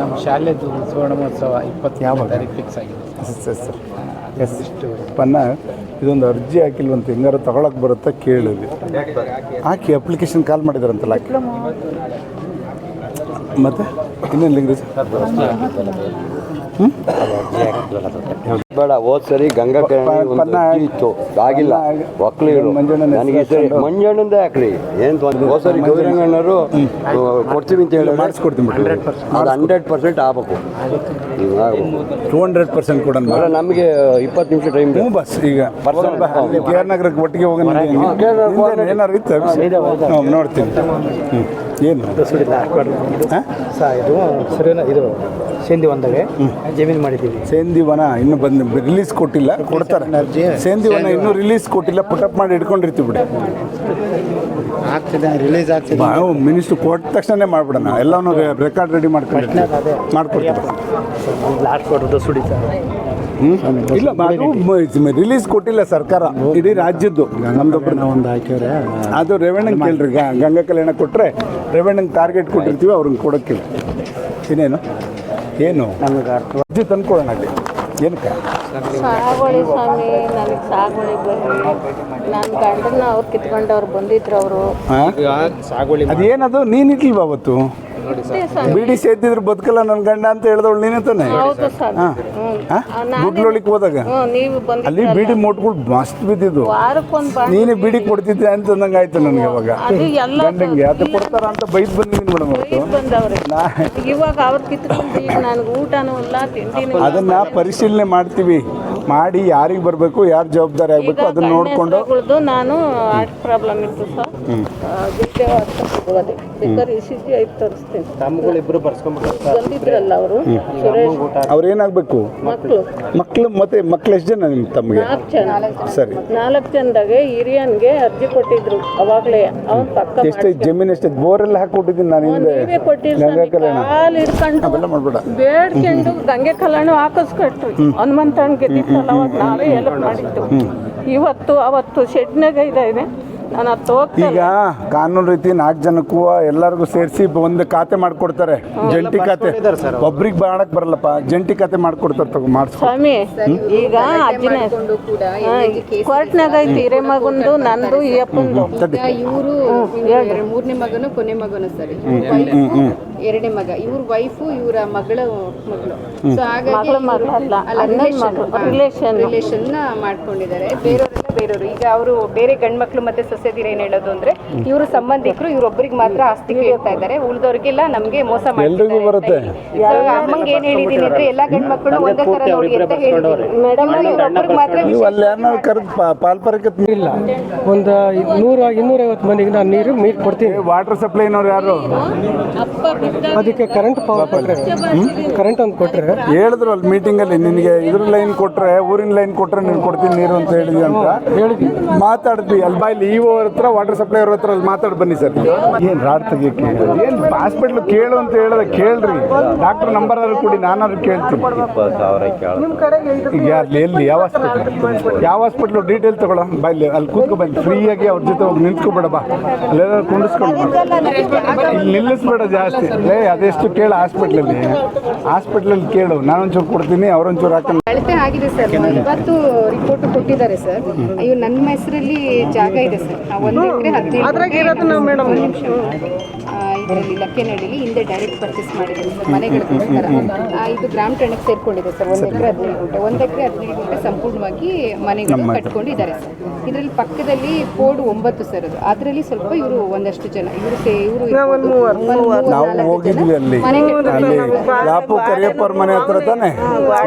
ನಮ್ಮ ಶಾಲೆದು ಸುವರ್ಣ ಮಹೋತ್ಸವ 20 ತಾರೀಕು ಫಿಕ್ಸ್ ಆಗಿದೆ ಸರ್ ಎಸ್ ಪನ್ನ ಇದೊಂದು ಅರ್ಜಿ ಹಾಕಿಲ್ವಂತ ಹೆಂಗಾರು ತಗೊಳಕ್ಕೆ ಬರುತ್ತಾ ಕೇಳಿದ್ವಿ ಹಾಕಿ ಅಪ್ಲಿಕೇಶನ್ ಕಾಲ್ ಮಾಡಿದಾರಂತಲ್ಲ ಹಾಕಿ ಮತ್ತೆ ಇನ್ನೇನು ಲಿಂಗ್ರಿ ಬೇಡ ಹೋದ್ ಸರಿ ಗಂಗಾ ಇತ್ತು ಆಗಿಲ್ಲ ಮಕ್ಕಳು ನನಗೆ ಮಂಜಣ್ಣಂದೇ ಹಾಕ್ರಿ ಏನು ಹೋದ್ ಸರಿ ಗೌರಂಗಣ್ಣರು ಕೊಡ್ತೀವಿ ಅಂತ ಹೇಳಿ ಮಾಡಿಸ್ಕೊಡ್ತೀನಿ ಅದು 100% ಆಗ್ಬೇಕು 200% ಕೂಡ ನಮಗೆ 20 ನಿಮಿಷ ಟೈಮ್ ಬಸ್ ಈಗ ಕೆ ಆರ್ ನಗರಕ್ಕೆ ಒಟ್ಟಿಗೆ ಹೋಗೋಣ ಏನಾರು ಇತ್ತು ನೋಡ್ತೀನಿ ಏನು ಇದು ಸೇಂದಿ ಒಂದವೆ ಜಮೀನು ಮಾಡಿದ್ದೀವಿ ಸೇಂದಿವನ ಇನ್ನೂ ಬಂದು ರಿಲೀಸ್ ಕೊಟ್ಟಿಲ್ಲ ಕೊಡ್ತಾರೆ ಸೇಂದಿವನ ಇನ್ನೂ ರಿಲೀಸ್ ಕೊಟ್ಟಿಲ್ಲ ಪುಟಪ್ ಮಾಡಿ ಇಟ್ಕೊಂಡಿರ್ತೀವಿ ಬಿಡಿ ಆಗ್ತಿದೆ ರಿಲೀಸ್ ಆಗ್ತಿದೆ ಮಿನಿಸ್ಟ್ರು ಕೊಟ್ಟ ತಕ್ಷಣ ಮಾಡ್ಬಿಡೋಣ ಎಲ್ಲನೂ ರೆಕಾರ್ಡ್ ರೆಡಿ ಮಾಡ್ಕೊಡ್ತೀವಿ ಲಾಸ್ಟ್ ಕೊಟ್ಟದ್ದು ಸುಡಿತ ಇಲ್ಲ ರಿಲೀಸ್ ಕೊಟ್ಟಿಲ್ಲ ಸರ್ಕಾರ ಇಡೀ ರಾಜ್ಯದ್ದು ನಮ್ದೊಬ್ಬರು ಒಂದು ಹಾಕ್ಯವ್ರೆ ಅದು ರೆವೆನ್ಯೂ ಕೇಳ್ರಿ ಗಂಗಾ ಕಲ್ಯಾಣ ಕೊಟ್ಟರೆ ರೆವೆನ್ಯೂ ಟಾರ್ಗೆಟ್ ಕೊಟ್ಟಿರ್ತೀವಿ ಅವ್ರನ್ನ ಕೊಡೋಕ್ಕಿಲ್ಲ ಇನ್ನೇನು ಏನು ನಮಗೆ ಅರ್ಜಿ ತಂದ್ಕೊಡೋಣ ಅಲ್ಲಿ ಏನಕ್ಕೆ ಸಾಗುವಳಿ ಸ್ವಾಮಿ ನನಗೆ ಸಾಗುವಳಿ ಬರ್ರಿ ನನ್ನ ಗಂಡನ ಅವ್ರು ಕಿತ್ಕೊಂಡು ಅವ್ರು ಬಂದಿದ್ರು ಅವರು ಅದೇನದು ನೀನಿರ್ಲಿಲ್ವ ಅವತ್ತು ಬಿಡಿ ಸೇದಿದ್ರು ಬದುಕಲ್ಲ ನನ್ನ ಗಂಡ ಅಂತ ಹೇಳಿದವಳು ನೀನೇ ತಾನೆ ಗುಡ್ಲೊಳಿಗೆ ಹೋದಾಗ ಅಲ್ಲಿ ಬಿಡಿ ಮೋಟ್ಗಳು ಮಸ್ತ್ ಬಿದ್ದಿದ್ದು ನೀನೇ ಬಿಡಿ ಕೊಡ್ತಿದ್ದೆ ಅಂತ ಅಂದಂಗೆ ಆಯ್ತು ನನಗೆ ಅವಾಗ ಗಂಡಂಗೆ ಅದು ಕೊಡ್ತಾರ ಅಂತ ಬೈದ್ ಬಂದಿದ್ದೀನಿ ಮೇಡಮ್ ಅವತ್ತು ಇವಾಗ ಅವ್ರು ಕಿತ್ಕೊಂಡು ನನಗೆ ಊಟನೂ ಇಲ್ಲ ತಿಂಡಿನೂ ಅದನ್ನ ಪರಿಶೀಲನೆ ಮಾಡ್ತೀವಿ ಮಾಡಿ ಯಾರಿಗೆ ಬರಬೇಕು ಯಾರು ಜವಾಬ್ದಾರಿ ಆಗಬೇಕು ಅದನ್ನ ನೋಡಿಕೊಂಡು ನಾನು ಹಾರ್ಟ್ ಪ್ರಾಬ್ಲಮ್ ಇತ್ತು ಸರ್ ಬೇಕಾದ್ರೆ ECG ಆಯ್ತು ತೋರಿಸ್ತೀನಿ ತಮ್ಮಗಳಿಬ್ರು ಬಂದಿದ್ರಲ್ಲ ಅವರು ಅವ್ರು ಏನಾಗಬೇಕು ಮಕ್ಕಳು ಮತ್ತೆ ಮಕ್ಳು ಎಷ್ಟು ಜನ ನಿಮ್ಮ ತಮ್ಮಗೆ 4 ಜನ ಸರಿ 4 ಜನದಾಗೆ ಹಿರಿಯನ್ಗೆ ಅರ್ಜಿ ಕೊಟ್ಟಿದ್ರು ಅವಾಗಲೇ ಅವ್ನ ಪಕ್ಕ ಎಷ್ಟೈತೆ ಜಮೀನು ಎಷ್ಟೈತೆ ಬೋರೆಲ್ಲ ಹಾಕೊಟ್ಟಿದ್ದೀನಿ ನಾನು ಹಿಂದೆ ಗಂಗಾ ಕಲ್ಯಾಣ ಕಾಲು ಹಿಡ್ಕೊಂಡು ಅವೆಲ್ಲ ಮಾಡ್ಬೇಡ ಬೇಡ್ಕೊಂಡು ಗಂಗೆ ಕಲ್ಯಾಣ ಹಾಕಿಸ್ಕೊಟ್ರಿ ಹನುಮಂತಣ್ಣ ಗೆದ್ದಿತ್ತಲ್ಲ ಅವಾಗ ನಾವೇ ಹೆಲ್ಪ್ ಮಾಡಿದ್ದು ಇವತ್ತು ಅವತ್ತು ಶೆಡ್ನಾಗ ಇದೆ ನಾನು ಅದು ಹೋಗ್ತೇನೆ. ಈಗ ಕಾನೂನು ರೀತಿ 4 ಜನಕ್ಕೂ ಎಲ್ಲರಿಗೂ ಸೇರಿಸಿ ಒಂದು ಖಾತೆ ಮಾಡ್ಕೊಡ್ತಾರೆ, ಜಂಟಿ ಖಾತೆ. ಒಬ್ರಿಗೆ ಮಾಡಕ್ ಬರಲ್ಲಪ್ಪ, ಜಂಟಿ ಖಾತೆ ಮಾಡ್ಕೊಡ್ತಾರೆ, ತಗೋ ಮಾಡಿಸ್ಕೊ. ಸ್ವಾಮಿ ಈಗ ಅಜ್ಜಿನ ಕೋರ್ಟ್ನಾಗ ಐತಿ ಹಿರೇಮಗಂದು ನಂದು ಈ ಅಪ್ಪಂದು. ಇವರು 3ನೇ ಮಗನು ಕೊನೆ ಮಗನು ಸರ್, ಎರಡನೇ ಮಗ. ಇವ್ರ ವೈಫು ಇವರ ಮಗಳು. ಸೊ ಹಾಗಾಗಿ ರಿಲೇಷನ್ ಮಾಡ್ಕೊಂಡಿದ್ದಾರೆ. ಬೇರೆಯವರು ಈಗ ಅವರು ಬೇರೆ ಗಂಡ್ಮಕ್ಳು ಮತ್ತೆ ಸೊಸೆದಿರ ಏನ್ ಹೇಳೋದು ಅಂದ್ರೆ ಇವರು ಸಂಬಂಧಿಕರು, ಇವ್ರೊಬ್ಬರಿಗೆ ಮಾತ್ರ ಆಸ್ತಿ ಕೇಳ್ತಾ ಇದ್ದಾರೆ, ಉಳಿದವ್ರಿಗೆಲ್ಲ ನಮ್ಗೆ ಮೋಸ ಮಾಡ್ತಿದ್ದಾರೆ. ಅಮ್ಮಂಗೆ ಏನ್ ಹೇಳಿದೀನಿ ಅಂದ್ರೆ ಎಲ್ಲಾ ಗಂಡ್ಮಕ್ಳು ಒಂದೇ ತರ ನೋಡಿ ಅಂತ ಹೇಳಿದ್ರು ಮೇಡಮ್. ಇವ್ರೊಬ್ಬರಿಗೆ ಮಾತ್ರ ಇಲ್ಲ, ಒಂದು 100-250 ಮನೆಗೆ ನಾನು ನೀರು ಕೊಡ್ತೀನಿ. ವಾಟರ್ ಸಪ್ಲೈನವ್ರು ಯಾರು ಅದಕ್ಕೆ ಕರೆಂಟ್ ಪವರ್ ಕೊಟ್ಟರೆ, ಕರೆಂಟ್ ಒಂದು ಕೊಟ್ಟರೆ ಹೇಳಿದ್ರು ಅಲ್ಲಿ ಮೀಟಿಂಗಲ್ಲಿ, ನಿನಗೆ ಇದ್ರ ಲೈನ್ ಕೊಟ್ಟರೆ, ಊರಿನ ಲೈನ್ ಕೊಟ್ಟರೆ ನೀನು ಕೊಡ್ತೀನಿ ನೀರು ಅಂತ ಹೇಳಿದ್ವಿ ಅಂತ ಹೇಳಿದ್ವಿ. ಮಾತಾಡಿದ್ವಿ ಅಲ್ಲಿ ಬಾಯಲ್ಲಿ ಇಒ ಹತ್ರ, ವಾಟರ್ ಸಪ್ಲೈ ಅವ್ರ ಹತ್ರ ಅಲ್ಲಿ ಮಾತಾಡಿ ಬನ್ನಿ ಸರ್. ಏನು ರಾಡ್ ತೆಗಿಯೋಕ್ಕೆ ಏನು ಹಾಸ್ಪಿಟ್ಲು ಕೇಳು ಅಂತ ಹೇಳಿದ್ರೆ ಕೇಳ್ರಿ, ಡಾಕ್ಟರ್ ನಂಬರ್ ಆದ್ರೂ ಕೊಡಿ, ನಾನಾದ್ರೂ ಕೇಳ್ತೀನಿ. ಈಗ ಅಲ್ಲಿ ಎಲ್ಲಿ ಯಾವ ಹಾಸ್ಪಿಟ್ಲು ಡೀಟೇಲ್ ತಗೊಳ್ಳೋ ಬಾಯಲ್ಲಿ, ಅಲ್ಲಿ ಕೂತ್ಕೊ ಬನ್ನಿ, ಫ್ರೀಯಾಗಿ ಅವ್ರ ಜೊತೆ ಹೋಗಿ ನಿಂತ್ಕೊಬೇಡ, ಬಾ ಅಲ್ಲೆಲ್ಲ ಕುಂಡಿಸ್ಕೊಂಡು ಇಲ್ಲಿ ನಿಲ್ಲಿಸ್ಬೇಡ ಜಾಸ್ತಿ. ಅದೆಷ್ಟು ಕೇಳು ಹಾಸ್ಪಿಟ್ಲಲ್ಲಿ ಕೇಳು, ನಾನೊಂಚೂರು ಕೊಡ್ತೀನಿ, ಅವರೊಂಚೂರು ಹಾಕೊಂಡು. ಅಳತೆ ಆಗಿದೆ ಸರ್, ಇವತ್ತು ರಿಪೋರ್ಟ್ ಕೊಟ್ಟಿದ್ದಾರೆ ಸರ್. ಅಯ್ಯೋ ನನ್ನ ಹೆಸರಲ್ಲಿ ಜಾಗ ಇದೆ ಸರ್, 1 ಎಕರೆ 15 ಇದರಲ್ಲಿ ಲಕ್ಕೇನಹಳ್ಳಿಲಿ ಹಿಂದೆ ಡೈರೆಕ್ಟ್ ಪರ್ಚೇಸ್ ಮಾಡಿದ್ದೀನಿ ಸರ್ ಮನೆಗಳಿಗೋಸ್ಕರ. ಇದು ಗ್ರಾಮ ಠಾಣೆಗೆ ಸೇರ್ಕೊಂಡಿದೆ ಸರ್. 1 ಎಕರೆ 15 ಗುಂಟೆ, 1 ಎಕರೆ 15 ಗುಂಟೆ ಸಂಪೂರ್ಣವಾಗಿ ಮನೆಗಳು ಕಟ್ಕೊಂಡಿದ್ದಾರೆ ಸರ್. ಇದರಲ್ಲಿ ಪಕ್ಕದಲ್ಲಿ ಕೋಡ್ 9 ಸರ್, ಅದು ಅದರಲ್ಲಿ ಸ್ವಲ್ಪ ಇವರು ಒಂದಷ್ಟು ಜನ ನಾವು ಹೋಗಿದ್ವಿ ಅಲ್ಲಿ ಲಾಪು ಕರಿಯಪ್ಪವ್ರ ಮನೆ ಹತ್ರ ತಾನೆ,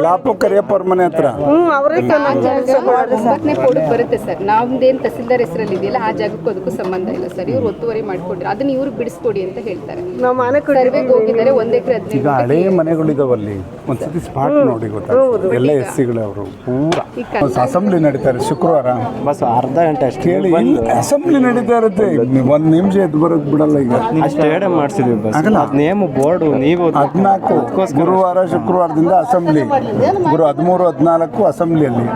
ಲಾಪು ಕರಿಯಪ್ಪವ್ರ ಮನೆ ಹತ್ರ 9ನೇ ಕೋಡ್ ಬರುತ್ತೆ ಸರ್. ನಮ್ದೇನು ತಹಸೀಲ್ದಾರ್ ಹೆಸರಲ್ಲಿ ಇದೆಯಲ್ಲ ಆ ಜಾಗಕ್ಕೂ ಅದಕ್ಕೂ ಸಂಬಂಧ ಇಲ್ಲ ಸರ್. ಇವ್ರು ಒತ್ತುವರಿ ಮಾಡ್ಕೊಂಡಿರೋ ಅದನ್ನ ಇವ್ರು ಬಿಡಿಸ್ಕೊಡಿ ಅಂತ ಹೇಳ್ತಾರೆ. ಸರ್ವೆಗೆ ಹೋಗಿದ್ದಾರೆ 1 ಎಕರೆ 15 ಈಗ ಹಳೇ ಮನೆಗಳಿದಾವಲ್ಲಿ, ಒಂದ್ಸತಿ ಸ್ಪಾಟ್ ನೋಡಿ ಗೊತ್ತಾಗ್ತದೆ. ಎಲ್ಲ ಎಸ್ಸಿಗಳು ಅವರು ಪೂರಾ ಅಸೆಂಬ್ಲಿ ನಡೀತಾರೆ ಶುಕ್ರವಾರ, ಬಸ್ ಅರ್ಧ ಗಂಟೆ ಅಷ್ಟು ಕೇಳಿ. ಇಲ್ಲಿ ಅಸೆಂಬ್ಲಿ ನಡೀತಾ ಇರುತ್ತೆ, 1 ನಿಮಿಷ ಎದ್ದು ಬರೋದು ಬಿಡಲ್ಲ. ಈಗ ಸ್ಟೇಡಿಯಂ ಮಾಡಿಸಿದ್ವಿ ಬಸ್, ನೇಮು ಬೋರ್ಡು ನೀವು 14 ಗುರುವಾರ ಶುಕ್ರವಾರದಿಂದ ಅಸೆಂಬ್ಲಿ, 13, 14 ಅಸೆಂಬ್ಲಿಯಲ್ಲಿ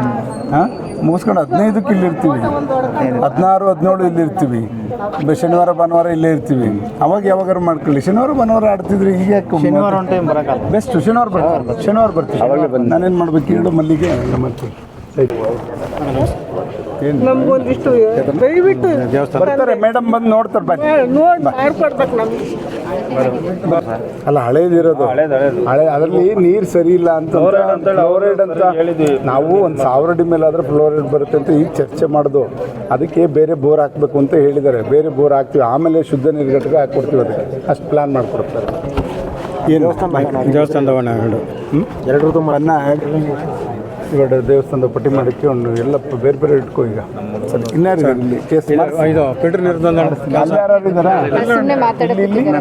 ಮುಗಿಸ್ಕೊಂಡು 15ಕ್ಕೆ ಇಲ್ಲಿರ್ತೀವಿ, 16, 17 ಇಲ್ಲಿರ್ತೀವಿ, ಶನಿವಾರ ಭಾನುವಾರ ಇಲ್ಲೇ ಇರ್ತೀವಿ. ಅವಾಗ ಯಾವಾಗಾರು ಮಾಡ್ಕೊಳ್ಳಿ. ಶನಿವಾರ ಭಾನುವಾರ ಆಡ್ತಿದ್ರಿ, ಈಗ ಯಾಕೆ ಶನಿವಾರ ಒಂದು ಟೈಮ್ ಬರೋಕ್ಕಲ್ಲ. ಬೆಸ್ಟ್ ಶನಿವಾರ ಬರ್ತೀವಿ. ಅವಾಗಲೇ ಬಂದು ನಾನೇನು ಮಾಡ್ಬೇಕು ಹೇಳು, ಮಲ್ಲಿಗೆ ಮಾಡ್ತೀವಿ. ನಮ್ಗೊಂದಿಷ್ಟು ದಯವಿಟ್ಟು ಬರ್ತಾರೆ ಮೇಡಮ್, ಬಂದು ನೋಡ್ತಾರೆ. ಬನ್ನಿ ಮಾಡ್ಕೊಡ್ಬೇಕು ನಮ್ಗೆ. ಅಲ್ಲ ಹಳೇದಿರೋದು ಹಳೆ, ಅದರಲ್ಲಿ ನೀರು ಸರಿ ಇಲ್ಲ ಅಂತ ಫ್ಲೋರೈಡ್ ಅಂತ ನಾವು 1000 ಅಡಿ ಮೇಲೆ ಆದ್ರೆ ಫ್ಲೋರೈಡ್ ಬರುತ್ತೆ ಅಂತ ಈಗ ಚರ್ಚೆ ಮಾಡೋದು. ಅದಕ್ಕೆ ಬೇರೆ ಬೋರ್ ಹಾಕಬೇಕು ಅಂತ ಹೇಳಿದ್ದಾರೆ. ಬೇರೆ ಬೋರ್ ಹಾಕ್ತೀವಿ, ಆಮೇಲೆ ಶುದ್ಧ ನೀರು ಘಟಕ ಹಾಕ್ಕೊಡ್ತೀವಿ. ಅದಕ್ಕೆ ಅಷ್ಟು ಪ್ಲಾನ್ ಮಾಡಿಕೊಡ್ತಾರೆ. ಏನು ದೇವಸ್ಥಾನದ ಎರಡರದ್ದು ಅನ್ನ ಇವಾಗ ದೇವಸ್ಥಾನದ ಪಟ್ಟಿ ಮಾಡೋಕ್ಕೆ ಒಂದು ಎಲ್ಲ ಬೇರೆ ಬೇರೆ ಇಟ್ಕೋ. ಈಗ ಇನ್ಯಾರು ಕೇಸ್ ಸುಮ್ಮನೆ ಮಾತಾಡೋದು